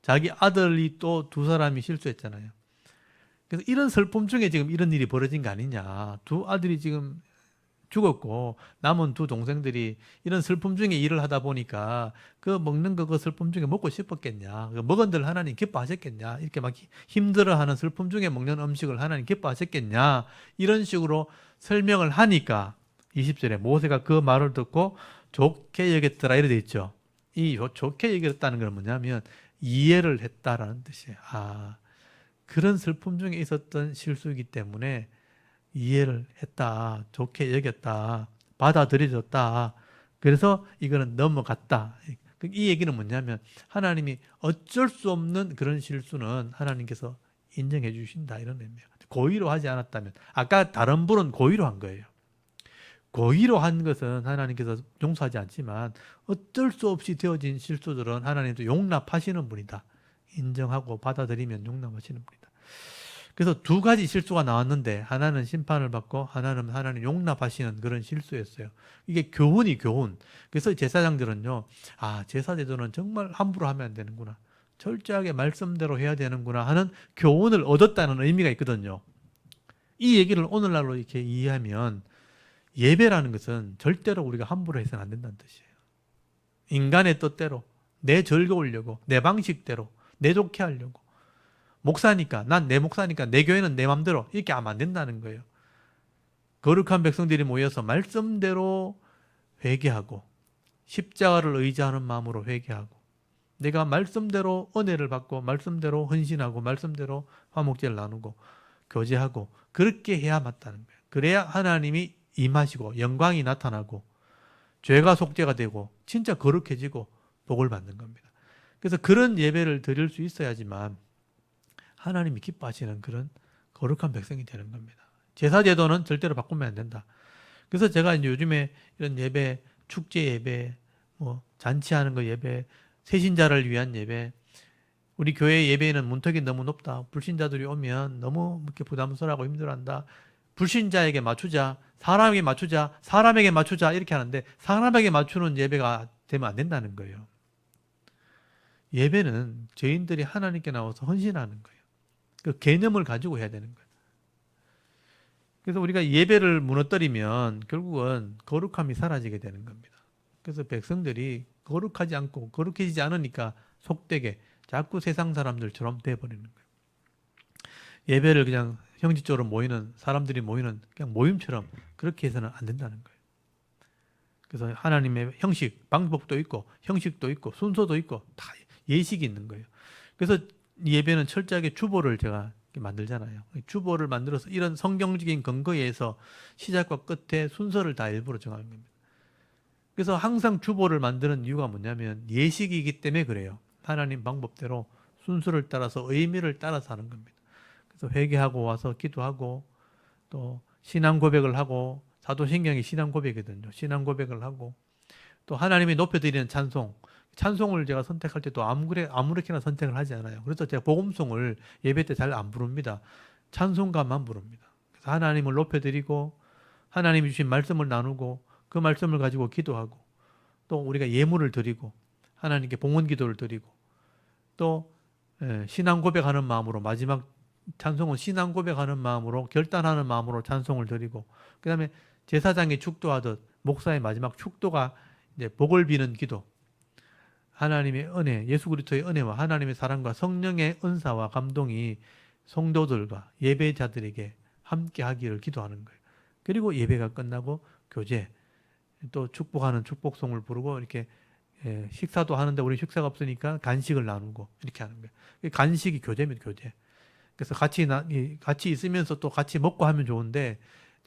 자기 아들이 또 두 사람이 실수했잖아요. 그래서 이런 슬픔 중에 지금 이런 일이 벌어진 거 아니냐. 두 아들이 지금 죽었고 남은 두 동생들이 이런 슬픔 중에 일을 하다 보니까 그 먹는 거 그 슬픔 중에 먹고 싶었겠냐. 먹은들 하나님 기뻐하셨겠냐. 이렇게 막 힘들어하는 슬픔 중에 먹는 음식을 하나님 기뻐하셨겠냐. 이런 식으로 설명을 하니까 20절에 모세가 그 말을 듣고 좋게 여겼더라 이렇게 돼 있죠. 이 좋게 여겼다는 건 뭐냐면 이해를 했다라는 뜻이에요. 아, 그런 슬픔 중에 있었던 실수이기 때문에 이해를 했다. 좋게 여겼다. 받아들여졌다. 그래서 이거는 넘어갔다. 이 얘기는 뭐냐면 하나님이 어쩔 수 없는 그런 실수는 하나님께서 인정해 주신다. 이런 의미예요. 고의로 하지 않았다면 아까 다른 분은 고의로 한 거예요. 고의로 한 것은 하나님께서 용서하지 않지만 어쩔 수 없이 되어진 실수들은 하나님도 용납하시는 분이다. 인정하고 받아들이면 용납하시는 분이다. 그래서 두 가지 실수가 나왔는데 하나는 심판을 받고 하나는 하나님 용납하시는 그런 실수였어요. 이게 교훈이 교훈. 그래서 제사장들은요. 아, 제사제도는 정말 함부로 하면 안 되는구나. 철저하게 말씀대로 해야 되는구나 하는 교훈을 얻었다는 의미가 있거든요. 이 얘기를 오늘날로 이렇게 이해하면 예배라는 것은 절대로 우리가 함부로 해서는 안 된다는 뜻이에요. 인간의 뜻대로, 내 즐거우려고, 내 방식대로, 내 좋게 하려고. 목사니까, 난 내 목사니까 내 교회는 내 맘대로 이렇게 하면 안 된다는 거예요. 거룩한 백성들이 모여서 말씀대로 회개하고 십자가를 의지하는 마음으로 회개하고 내가 말씀대로 은혜를 받고 말씀대로 헌신하고 말씀대로 화목제를 나누고 교제하고 그렇게 해야 맞다는 거예요. 그래야 하나님이 임하시고 영광이 나타나고 죄가 속죄가 되고 진짜 거룩해지고 복을 받는 겁니다. 그래서 그런 예배를 드릴 수 있어야지만 하나님이 기뻐하시는 그런 거룩한 백성이 되는 겁니다. 제사제도는 절대로 바꾸면 안 된다. 그래서 제가 이제 요즘에 이런 예배, 축제 예배, 뭐 잔치하는 거 예배, 새신자를 위한 예배, 우리 교회 예배에는 문턱이 너무 높다. 불신자들이 오면 너무 이렇게 부담스러워하고 힘들어한다. 불신자에게 맞추자, 사람에게 맞추자, 사람에게 맞추자 이렇게 하는데 사람에게 맞추는 예배가 되면 안 된다는 거예요. 예배는 죄인들이 하나님께 나와서 헌신하는 거예요. 그 개념을 가지고 해야 되는 거예요. 그래서 우리가 예배를 무너뜨리면 결국은 거룩함이 사라지게 되는 겁니다. 그래서 백성들이 거룩하지 않고 거룩해지지 않으니까 속되게 자꾸 세상 사람들처럼 돼버리는 거예요. 예배를 그냥 형식적으로 모이는 사람들이 모이는 그냥 모임처럼 그렇게 해서는 안 된다는 거예요. 그래서 하나님의 형식, 방법도 있고 형식도 있고 순서도 있고 다 예식이 있는 거예요. 그래서 예배는 철저하게 주보를 제가 만들잖아요. 주보를 만들어서 이런 성경적인 근거에 의해서 시작과 끝에 순서를 다 일부러 정하는 겁니다. 그래서 항상 주보를 만드는 이유가 뭐냐면 예식이기 때문에 그래요. 하나님 방법대로 순서를 따라서 의미를 따라서 하는 겁니다. 그래서 회개하고 와서 기도하고 또 신앙 고백을 하고 사도신경이 신앙 고백이거든요. 신앙 고백을 하고 또 하나님이 높여드리는 찬송을 제가 선택할 때도 아무렇게나 선택을 하지 않아요. 그래서 제가 복음송을 예배 때 잘 안 부릅니다. 찬송가만 부릅니다. 그래서 하나님을 높여드리고 하나님이 주신 말씀을 나누고 그 말씀을 가지고 기도하고 또 우리가 예물을 드리고 하나님께 봉헌 기도를 드리고 또 신앙 고백하는 마음으로 마지막 찬송은 신앙 고백하는 마음으로 결단하는 마음으로 찬송을 드리고 그다음에 제사장이 축도하듯 목사의 마지막 축도가 이제 복을 비는 기도 하나님의 은혜 예수 그리스도의 은혜와 하나님의 사랑과 성령의 은사와 감동이 성도들과 예배자들에게 함께 하기를 기도하는 거예요. 그리고 예배가 끝나고 교제 또 축복하는 축복송을 부르고 이렇게 식사도 하는데 우리 식사가 없으니까 간식을 나누고 이렇게 하는 거예요. 간식이 교제입니다, 교제. 그래서 같이 있으면서 또 같이 먹고 하면 좋은데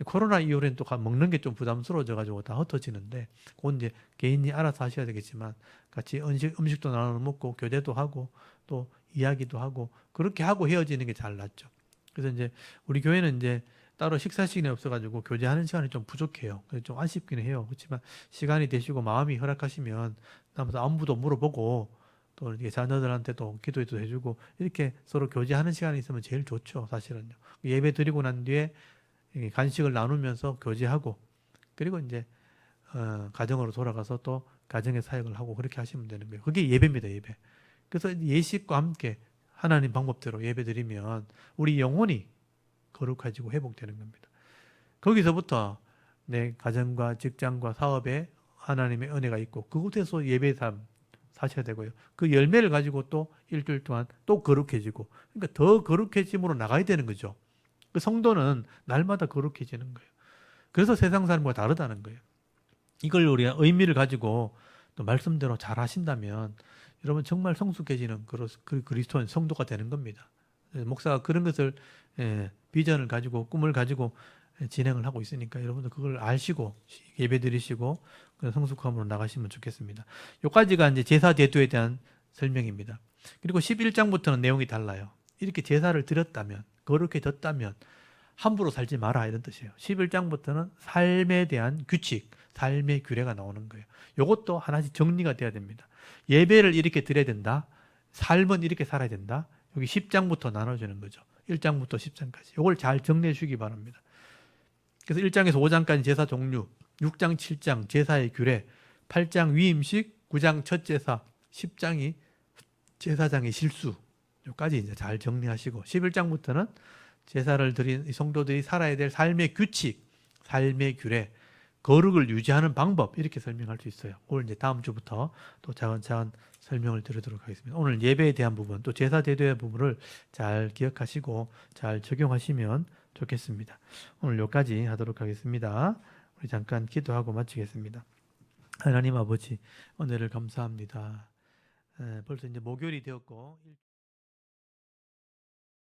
코로나 이후에는 또 먹는 게 좀 부담스러워져 가지고 다 흩어지는데 그건 이제 개인이 알아서 하셔야 되겠지만 같이 음식도 나눠 먹고 교제도 하고 또 이야기도 하고 그렇게 하고 헤어지는 게 잘 낫죠. 그래서 이제 우리 교회는 이제 따로 식사 시간이 없어가지고 교제하는 시간이 좀 부족해요. 그래서 좀 아쉽기는 해요. 그렇지만 시간이 되시고 마음이 허락하시면 남아서 안부도 물어보고 또 이렇게 자녀들한테도 기도도 해주고 이렇게 서로 교제하는 시간이 있으면 제일 좋죠. 사실은요. 예배 드리고 난 뒤에 간식을 나누면서 교제하고 그리고 이제 가정으로 돌아가서 또 가정의 사역을 하고 그렇게 하시면 되는 거예요. 그게 예배입니다. 예배. 그래서 예식과 함께 하나님 방법대로 예배 드리면 우리 영혼이 거룩해지고 회복되는 겁니다. 거기서부터 내 가정과 직장과 사업에 하나님의 은혜가 있고 그곳에서 예배 삶 사셔야 되고요. 그 열매를 가지고 또 일주일 동안 또 거룩해지고 그러니까 더 거룩해짐으로 나가야 되는 거죠. 그 성도는 날마다 거룩해지는 거예요. 그래서 세상 사람과 다르다는 거예요. 이걸 우리가 의미를 가지고 또 말씀대로 잘 하신다면 여러분 정말 성숙해지는 그리스도인 성도가 되는 겁니다. 목사가 그런 것을 비전을 가지고 꿈을 가지고 진행을 하고 있으니까 여러분들 그걸 아시고 예배 드리시고 성숙함으로 나가시면 좋겠습니다. 여기까지가 이제 제사 제도에 대한 설명입니다. 그리고 11장부터는 내용이 달라요. 이렇게 제사를 드렸다면 거룩해졌다면 함부로 살지 마라 이런 뜻이에요. 11장부터는 삶에 대한 규칙, 삶의 규례가 나오는 거예요. 이것도 하나씩 정리가 돼야 됩니다. 예배를 이렇게 드려야 된다. 삶은 이렇게 살아야 된다. 여기 10장부터 나눠주는 거죠. 1장부터 10장까지. 이걸 잘 정리해 주시기 바랍니다. 그래서 1장에서 5장까지 제사 종류, 6장, 7장 제사의 규례, 8장 위임식, 9장 첫 제사, 10장이 제사장의 실수. 여기까지 이제 잘 정리하시고 11장부터는 제사를 드린 성도들이 살아야 될 삶의 규칙, 삶의 규례, 거룩을 유지하는 방법 이렇게 설명할 수 있어요. 오늘 이제 다음 주부터 또 차근차근 설명을 드리도록 하겠습니다. 오늘 예배에 대한 부분 또 제사 제도의 부분을 잘 기억하시고 잘 적용하시면 좋겠습니다. 오늘 여기까지 하도록 하겠습니다. 우리 잠깐 기도하고 마치겠습니다. 하나님 아버지 은혜를 감사합니다. 벌써 이제 목요일이 되었고